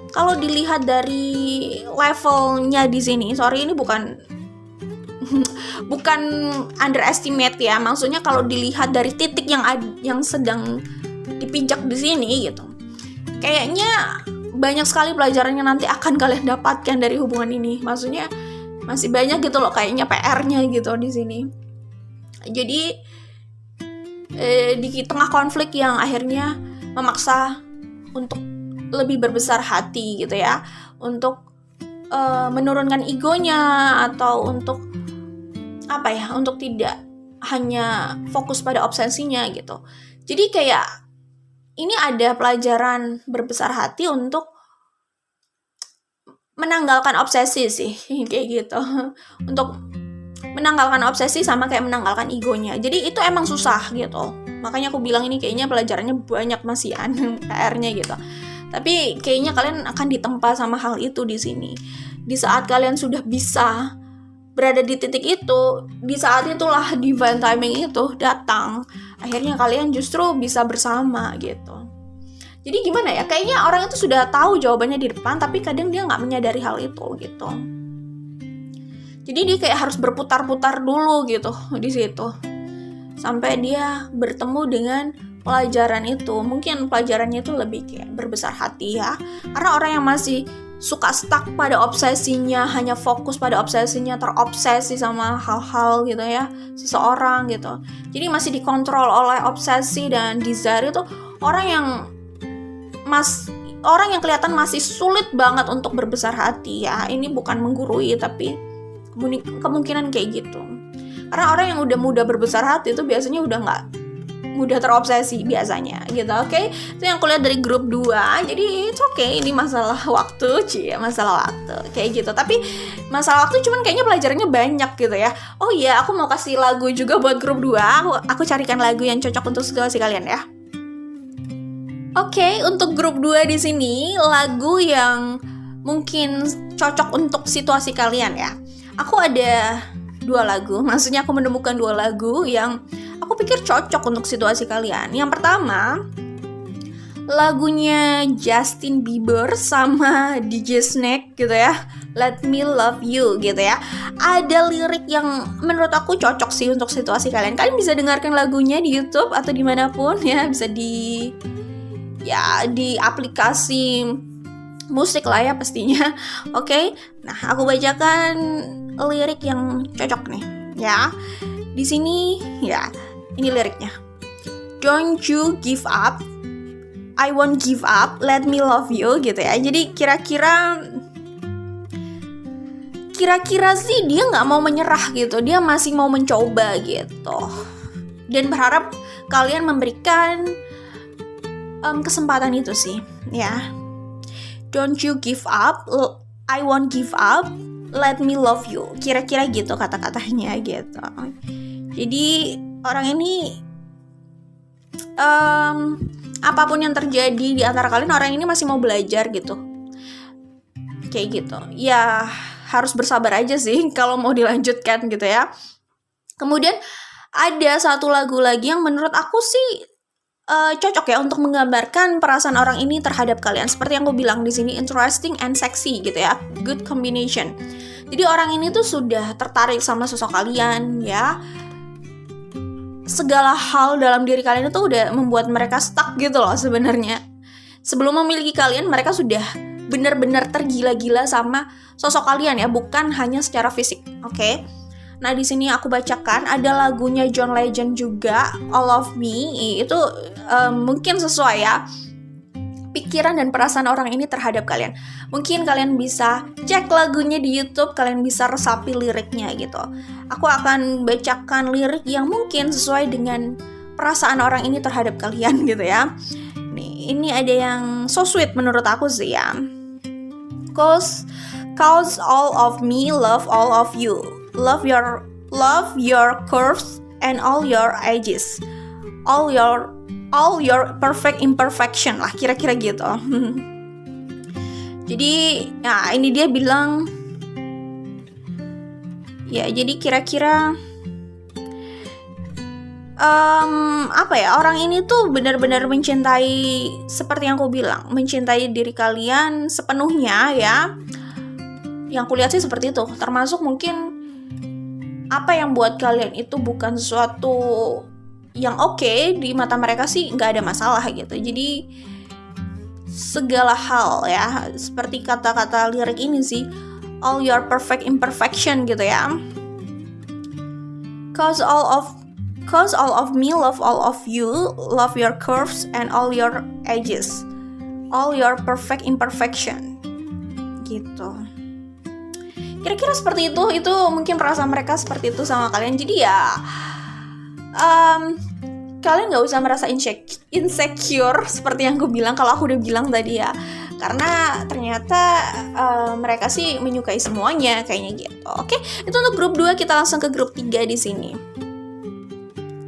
Kalau dilihat dari levelnya di sini, ini bukan underestimate ya. Maksudnya kalau dilihat dari titik yang sedang dipijak di sini gitu. Kayaknya banyak sekali pelajaran yang nanti akan kalian dapatkan dari hubungan ini. Maksudnya masih banyak gitu loh kayaknya PR-nya gitu di sini. Jadi di tengah konflik yang akhirnya memaksa untuk lebih berbesar hati gitu ya, untuk menurunkan egonya atau untuk untuk tidak hanya fokus pada obsesinya gitu. Jadi kayak ini ada pelajaran berbesar hati untuk menanggalkan obsesi sih, kayak gitu. Untuk menanggalkan obsesi sama kayak menanggalkan egonya. Jadi itu emang susah gitu. Makanya aku bilang ini kayaknya pelajarannya banyak masih PR-nya gitu. Tapi kayaknya kalian akan ditempa sama hal itu di sini. Di saat kalian sudah bisa berada di titik itu, di saat itulah divine timing itu datang. Akhirnya kalian justru bisa bersama gitu. Jadi gimana ya, kayaknya orang itu sudah tahu jawabannya di depan, tapi kadang dia nggak menyadari hal itu gitu. Jadi dia kayak harus berputar-putar dulu gitu di situ, sampai dia bertemu dengan pelajaran itu. Mungkin pelajarannya itu lebih kayak berbesar hati ya, karena orang yang masih suka stuck pada obsesinya, hanya fokus pada obsesinya, terobsesi sama hal-hal gitu ya, seseorang gitu. Jadi masih dikontrol oleh obsesi dan desire itu orang yang kelihatan masih sulit banget untuk berbesar hati ya. Ini bukan menggurui, tapi kemungkinan kayak gitu. Karena orang yang udah mudah berbesar hati itu biasanya udah nggak mudah terobsesi biasanya gitu. Oke? Itu yang kulihat dari grup 2. Jadi it's okay, ini masalah waktu, masalah waktu kayak gitu. Tapi masalah waktu cuman kayaknya pelajarannya banyak gitu ya. Oh iya, aku mau kasih lagu juga buat grup 2. Aku carikan lagu yang cocok untuk situasi kalian ya. Oke, untuk grup 2 di sini lagu yang mungkin cocok untuk situasi kalian ya. Aku ada 2 lagu, maksudnya aku menemukan 2 lagu yang aku pikir cocok untuk situasi kalian. Yang pertama, lagunya Justin Bieber sama DJ Snake gitu ya, Let Me Love You gitu ya. Ada lirik yang menurut aku cocok sih untuk situasi kalian. Kalian bisa dengarkan lagunya di YouTube atau dimanapun ya, bisa di aplikasi musik lah ya pastinya. Oke. Nah, aku bacakan lirik yang cocok nih ya. Di sini ya, ini liriknya. Don't you give up, I won't give up, let me love you gitu ya. Jadi kira-kira sih dia nggak mau menyerah gitu, dia masih mau mencoba gitu, dan berharap kalian memberikan kesempatan itu sih, ya. Don't you give up, I won't give up, let me love you. Kira-kira gitu kata-katanya gitu. Jadi orang ini apapun yang terjadi di antara kalian, orang ini masih mau belajar gitu. Kayak gitu. Ya harus bersabar aja sih kalau mau dilanjutkan gitu ya. Kemudian ada satu lagu lagi yang menurut aku sih cocok ya untuk menggambarkan perasaan orang ini terhadap kalian. Seperti yang gue bilang di sini, interesting and sexy gitu ya. Good combination. Jadi orang ini tuh sudah tertarik sama sosok kalian ya. Segala hal dalam diri kalian itu udah membuat mereka stuck gitu loh sebenarnya. Sebelum memiliki kalian, mereka sudah benar-benar tergila-gila sama sosok kalian ya, bukan hanya secara fisik. Oke? Nah, di sini aku bacakan ada lagunya John Legend juga, All of Me. Itu mungkin sesuai ya pikiran dan perasaan orang ini terhadap kalian. Mungkin kalian bisa cek lagunya di YouTube, kalian bisa resapi liriknya gitu. Aku akan bacakan lirik yang mungkin sesuai dengan perasaan orang ini terhadap kalian gitu ya. Nih, ini ada yang so sweet menurut aku sih ya. Cause all of me love all of you. Love your curves and all your edges. All your perfect imperfection lah, kira-kira gitu. Jadi, ya ini dia bilang, ya jadi kira-kira apa ya, orang ini tuh benar-benar mencintai, seperti yang aku bilang, mencintai diri kalian sepenuhnya ya. Yang aku lihat sih seperti itu. Termasuk mungkin apa yang buat kalian itu bukan sesuatu yang oke di mata mereka sih nggak ada masalah gitu. Jadi segala hal ya, seperti kata-kata lirik ini sih, all your perfect imperfection gitu ya. Cause all of me love all of you, love your curves and all your edges, all your perfect imperfection gitu. Kira-kira seperti itu mungkin perasaan mereka seperti itu sama kalian. Jadi ya kalian gak usah merasa insecure seperti yang aku bilang, kalau aku udah bilang tadi ya. Karena ternyata mereka sih menyukai semuanya kayaknya gitu. Oke, itu untuk grup 2, kita langsung ke grup 3 di sini.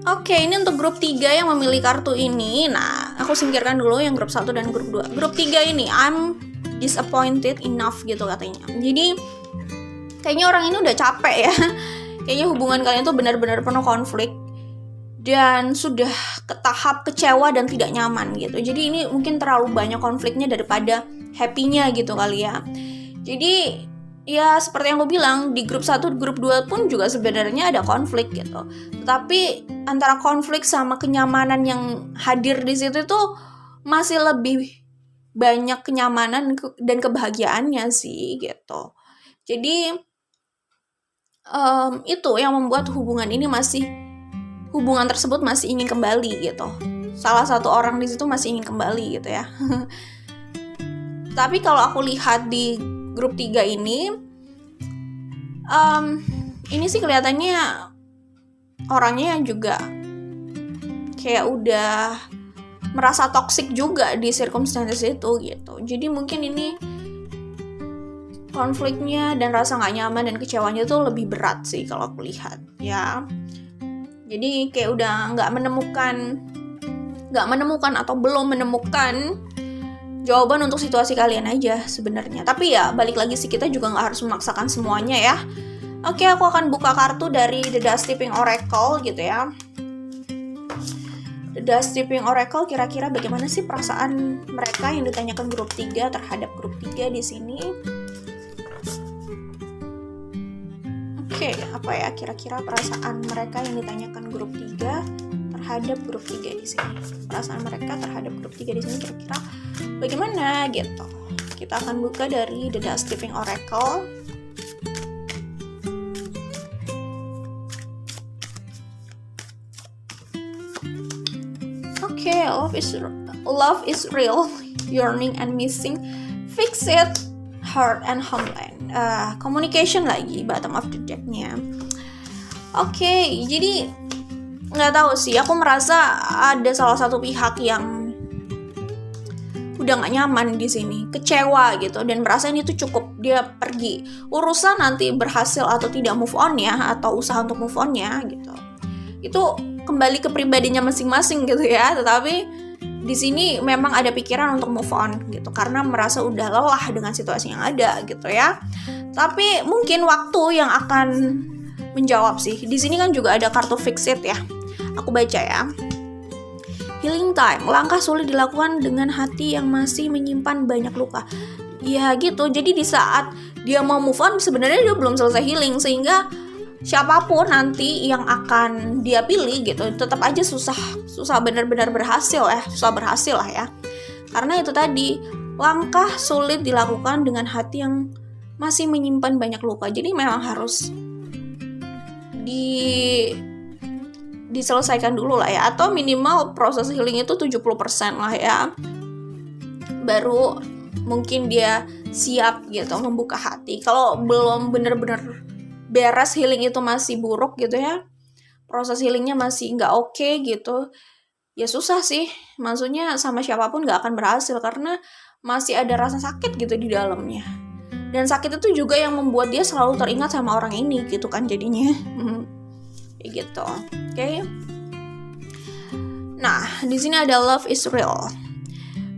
Oke, ini untuk grup 3 yang memilih kartu ini. Nah, aku singkirkan dulu yang grup 1 dan grup 2. Grup 3 ini, I'm disappointed enough gitu katanya. Jadi kayaknya orang ini udah capek ya. Kayaknya hubungan kalian tuh benar-benar penuh konflik dan sudah ke tahap kecewa dan tidak nyaman gitu. Jadi ini mungkin terlalu banyak konfliknya daripada happy-nya gitu kali ya. Jadi ya seperti yang aku bilang, di grup 1, grup 2 pun juga sebenarnya ada konflik gitu. Tetapi antara konflik sama kenyamanan yang hadir di situ tuh masih lebih banyak kenyamanan dan kebahagiaannya sih gitu. Jadi itu yang membuat hubungan tersebut masih ingin kembali gitu. Salah satu orang di situ masih ingin kembali gitu ya. Tapi kalau aku lihat di grup 3 ini sih kelihatannya orangnya juga kayak udah merasa toksik juga di circumstances itu gitu. Jadi mungkin ini konfliknya dan rasa gak nyaman dan kecewanya tuh lebih berat sih kalau aku lihat ya. Jadi kayak udah gak menemukan atau belum menemukan jawaban untuk situasi kalian aja sebenarnya. Tapi ya balik lagi sih, kita juga gak harus memaksakan semuanya ya. Oke, aku akan buka kartu dari The Dust Tipping Oracle gitu ya. The Dust Tipping Oracle, kira-kira bagaimana sih perasaan mereka yang ditanyakan grup 3 terhadap grup 3 di sini. Oke, apa ya kira-kira perasaan mereka yang ditanyakan grup 3 terhadap grup 3 di sini. Perasaan mereka terhadap grup 3 di sini kira-kira bagaimana gitu. Kita akan buka dari The Dust Tipping Oracle. Oke, love is real, yearning and missing, fix it, hurt and homeland. Communication lagi bottom of the deck-nya. Oke, jadi nggak tahu sih, aku merasa ada salah satu pihak yang udah nggak nyaman di sini, kecewa gitu, dan merasa ini tuh cukup, dia pergi. Urusan nanti berhasil atau tidak move on ya, atau usaha untuk move on ya gitu, itu kembali ke pribadinya masing-masing gitu ya. Tetapi di sini memang ada pikiran untuk move on gitu, karena merasa udah lelah dengan situasi yang ada gitu ya. Tapi mungkin waktu yang akan menjawab sih. Di sini kan juga ada kartu fix it ya. Aku baca ya. Healing time, langkah sulit dilakukan dengan hati yang masih menyimpan banyak luka. Ya gitu, jadi di saat dia mau move on, sebenarnya dia belum selesai healing, sehingga siapapun nanti yang akan dia pilih gitu, tetap aja susah benar-benar berhasil ya, susah berhasil lah ya. Karena itu tadi, langkah sulit dilakukan dengan hati yang masih menyimpan banyak luka. Jadi memang harus diselesaikan dulu lah ya, atau minimal proses healing itu 70% lah ya, baru mungkin dia siap gitu membuka hati. Kalau belum bener-bener beres, healing itu masih buruk gitu ya, proses healingnya masih nggak oke gitu, ya susah sih, maksudnya sama siapapun nggak akan berhasil, karena masih ada rasa sakit gitu di dalamnya, dan sakit itu juga yang membuat dia selalu teringat sama orang ini gitu kan jadinya. Kayak gitu. Oke. Nah, di sini ada love is real.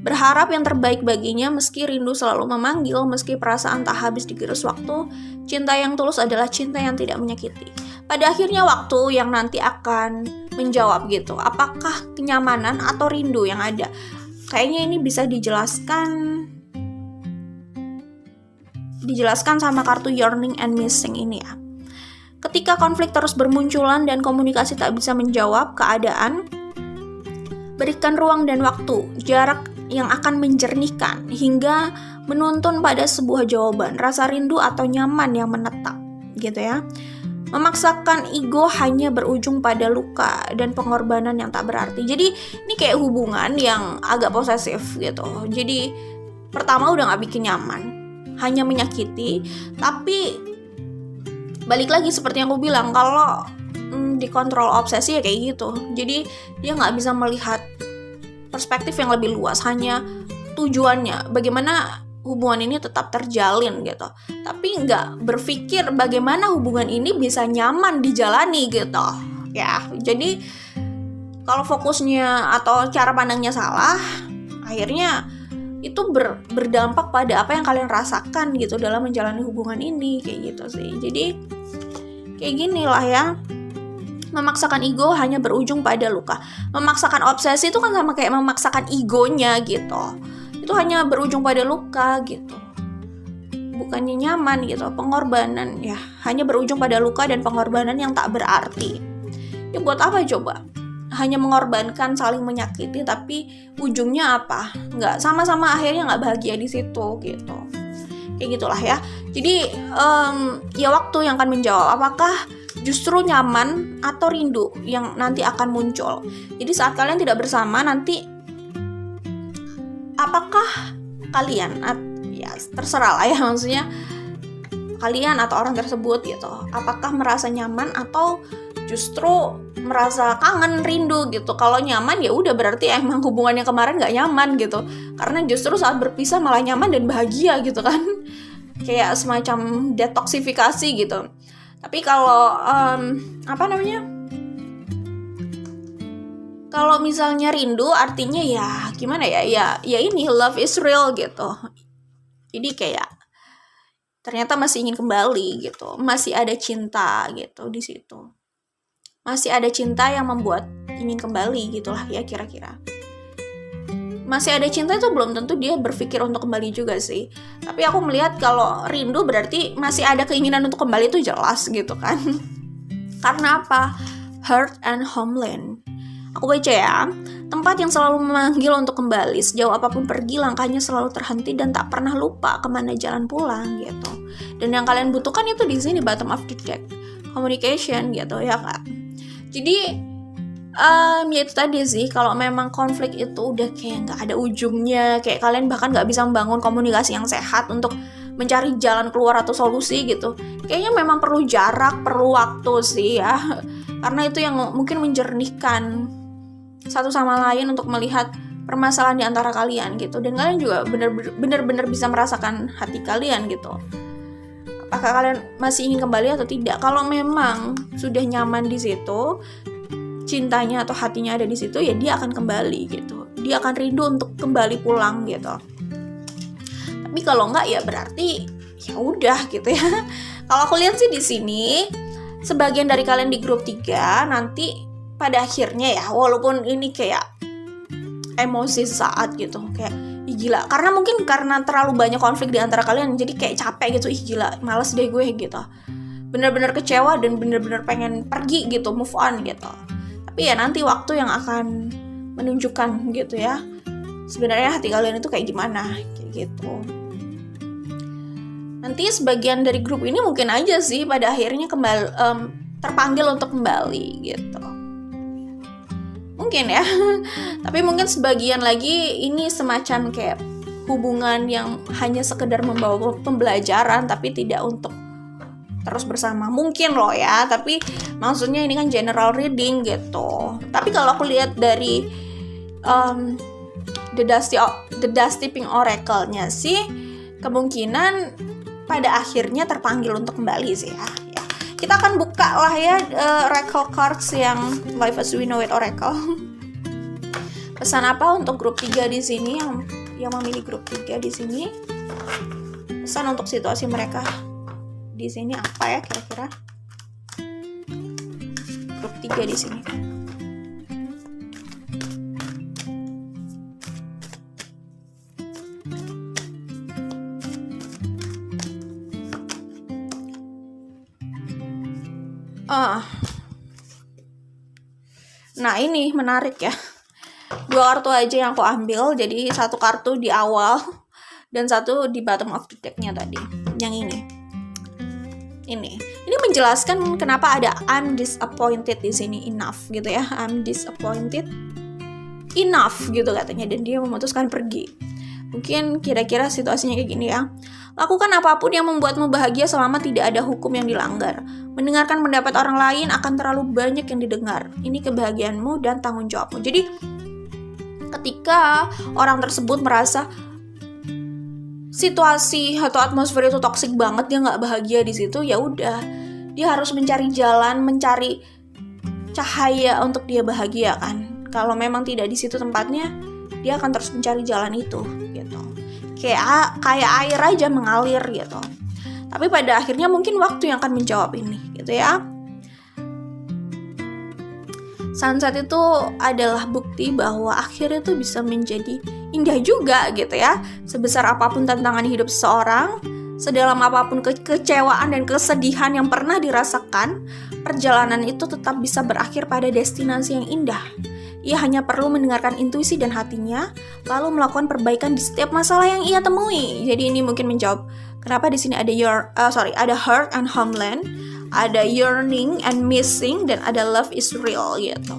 Berharap yang terbaik baginya meski rindu selalu memanggil, meski perasaan tak habis digerus waktu. Cinta yang tulus adalah cinta yang tidak menyakiti. Pada akhirnya waktu yang nanti akan menjawab gitu, apakah kenyamanan atau rindu yang ada. Kayaknya ini bisa dijelaskan sama kartu yearning and missing ini ya. Ketika konflik terus bermunculan dan komunikasi tak bisa menjawab keadaan, berikan ruang dan waktu, jarak yang akan menjernihkan hingga menuntun pada sebuah jawaban, rasa rindu atau nyaman yang menetap, gitu ya. Memaksakan ego hanya berujung pada luka dan pengorbanan yang tak berarti. Jadi ini kayak hubungan yang agak posesif gitu. Jadi pertama udah gak bikin nyaman, hanya menyakiti, tapi balik lagi seperti yang aku bilang, kalau dikontrol obsesi ya kayak gitu. Jadi dia nggak bisa melihat perspektif yang lebih luas, hanya tujuannya bagaimana hubungan ini tetap terjalin gitu, tapi nggak berpikir bagaimana hubungan ini bisa nyaman dijalani gitu ya. Jadi kalau fokusnya atau cara pandangnya salah, akhirnya itu berdampak pada apa yang kalian rasakan gitu dalam menjalani hubungan ini, kayak gitu sih. Jadi kayak gini lah ya, memaksakan ego hanya berujung pada luka. Memaksakan obsesi itu kan sama kayak memaksakan egonya gitu, itu hanya berujung pada luka gitu, bukannya nyaman gitu. Pengorbanan ya hanya berujung pada luka dan pengorbanan yang tak berarti. Ya buat apa coba hanya mengorbankan, saling menyakiti, tapi ujungnya apa? Nggak, sama-sama akhirnya nggak bahagia di situ gitu. Kayak gitulah ya. Jadi ya waktu yang akan menjawab apakah justru nyaman atau rindu yang nanti akan muncul. Jadi saat kalian tidak bersama nanti, apakah kalian, ya terserah lah ya, maksudnya kalian atau orang tersebut gitu, apakah merasa nyaman atau justru merasa kangen, rindu gitu. Kalau nyaman ya udah berarti emang hubungannya kemarin gak nyaman gitu, karena justru saat berpisah malah nyaman dan bahagia gitu kan. Kayak semacam detoksifikasi gitu. Tapi kalau kalau misalnya rindu artinya ya gimana ya, ya ini love is real gitu. Jadi kayak ternyata masih ingin kembali gitu, masih ada cinta gitu di situ. Masih ada cinta yang membuat ingin kembali gitulah ya kira-kira. Masih ada cinta itu belum tentu dia berpikir untuk kembali juga sih. Tapi aku melihat kalau rindu berarti masih ada keinginan untuk kembali, itu jelas gitu kan. Karena apa? Heart and homeland. Aku baca ya. Tempat yang selalu memanggil untuk kembali. Sejauh apapun pergi, langkahnya selalu terhenti dan tak pernah lupa kemana jalan pulang gitu. Dan yang kalian butuhkan itu di sini, bottom of the deck, communication gitu ya kak. Jadi ya itu tadi sih, kalau memang konflik itu udah kayak nggak ada ujungnya, kayak kalian bahkan nggak bisa membangun komunikasi yang sehat untuk mencari jalan keluar atau solusi gitu, kayaknya memang perlu jarak, perlu waktu sih ya, karena itu yang mungkin menjernihkan satu sama lain untuk melihat permasalahan di antara kalian gitu, dan kalian juga benar-benar bisa merasakan hati kalian gitu. Apakah kalian masih ingin kembali atau tidak? Kalau memang sudah nyaman di situ, cintanya atau hatinya ada di situ, ya dia akan kembali gitu. Dia akan rindu untuk kembali pulang gitu. Tapi kalau enggak ya berarti ya udah gitu ya. Kalau aku lihat sih di sini sebagian dari kalian di grup 3 nanti pada akhirnya ya, walaupun ini kayak emosi saat gitu, kayak ih gila, karena mungkin karena terlalu banyak konflik di antara kalian jadi kayak capek gitu, ih gila males deh gue gitu, bener-bener kecewa dan bener-bener pengen pergi gitu, move on gitu. Tapi ya nanti waktu yang akan menunjukkan gitu ya, sebenarnya hati kalian itu kayak gimana, kayak gitu. Nanti sebagian dari grup ini mungkin aja sih pada akhirnya terpanggil untuk kembali gitu. Mungkin ya. Tapi mungkin sebagian lagi ini semacam kayak hubungan yang hanya sekedar membawa pembelajaran tapi tidak untuk terus bersama. Mungkin loh ya, tapi maksudnya ini kan general reading gitu. Tapi kalau aku lihat dari The Dusty Pink Oracle-nya sih, kemungkinan pada akhirnya terpanggil untuk kembali sih ya. Kita akan buka lah ya Oracle cards yang Life as We Know It Oracle. Pesan apa untuk grup 3 di sini yang memilih grup 3 di sini? Pesan untuk situasi mereka di sini apa ya kira-kira? Grup 3 di sini. Nah ini menarik ya, 2 kartu aja yang aku ambil, jadi 1 kartu di awal dan 1 di bottom of the deck-nya tadi, yang ini menjelaskan kenapa ada I'm disappointed di sini, enough gitu ya, I'm disappointed, enough gitu katanya, dan dia memutuskan pergi. Mungkin kira-kira situasinya kayak gini ya. Lakukan apapun yang membuatmu bahagia selama tidak ada hukum yang dilanggar. Mendengarkan pendapat orang lain akan terlalu banyak yang didengar. Ini kebahagiaanmu dan tanggung jawabmu. Jadi ketika orang tersebut merasa situasi atau atmosfer itu toksik banget, dia nggak bahagia di situ, ya udah, dia harus mencari jalan, mencari cahaya untuk dia bahagia kan. Kalau memang tidak di situ tempatnya, dia akan terus mencari jalan itu gitu. Kayak air aja mengalir gitu. Tapi pada akhirnya mungkin waktu yang akan menjawab ini gitu ya. Sunset itu adalah bukti bahwa akhirnya itu bisa menjadi indah juga gitu ya. Sebesar apapun tantangan hidup seseorang, sedalam apapun kekecewaan dan kesedihan yang pernah dirasakan, perjalanan itu tetap bisa berakhir pada destinasi yang indah. Ia hanya perlu mendengarkan intuisi dan hatinya, lalu melakukan perbaikan di setiap masalah yang ia temui. Jadi ini mungkin menjawab kenapa di sini ada ada hurt and homeland, ada yearning and missing, dan ada love is real gitu.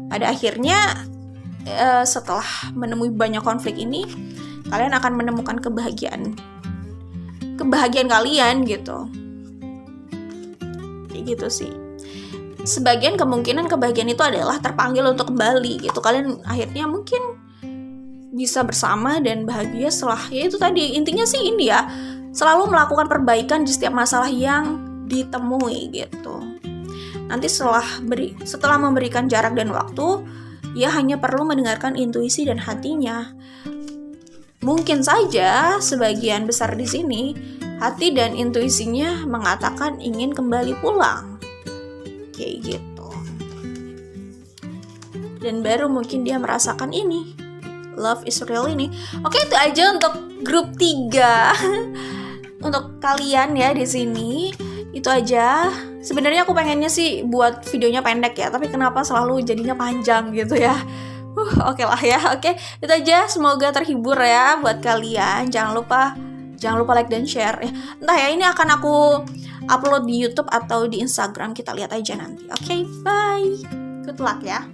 Pada akhirnya setelah menemui banyak konflik ini, kalian akan menemukan kebahagiaan kalian gitu. Kayak gitu sih. Sebagian kemungkinan kebahagiaan itu adalah terpanggil untuk kembali gitu. Kalian akhirnya mungkin bisa bersama dan bahagia setelah, ya itu tadi intinya sih ini ya, selalu melakukan perbaikan di setiap masalah yang ditemui gitu. Nanti setelah memberikan jarak dan waktu, ia hanya perlu mendengarkan intuisi dan hatinya. Mungkin saja sebagian besar di sini hati dan intuisinya mengatakan ingin kembali pulang. Kayak gitu. Dan baru mungkin dia merasakan ini, love is real ini. Oke, itu aja untuk grup 3. Untuk kalian ya di sini, itu aja. Sebenarnya aku pengennya sih buat videonya pendek ya, tapi kenapa selalu jadinya panjang gitu ya. Oke lah ya. Oke, itu aja. Semoga terhibur ya buat kalian. Jangan lupa like dan share ya. Entah ya, ini akan aku upload di YouTube atau di Instagram, kita lihat aja nanti. Oke, bye. Good luck ya.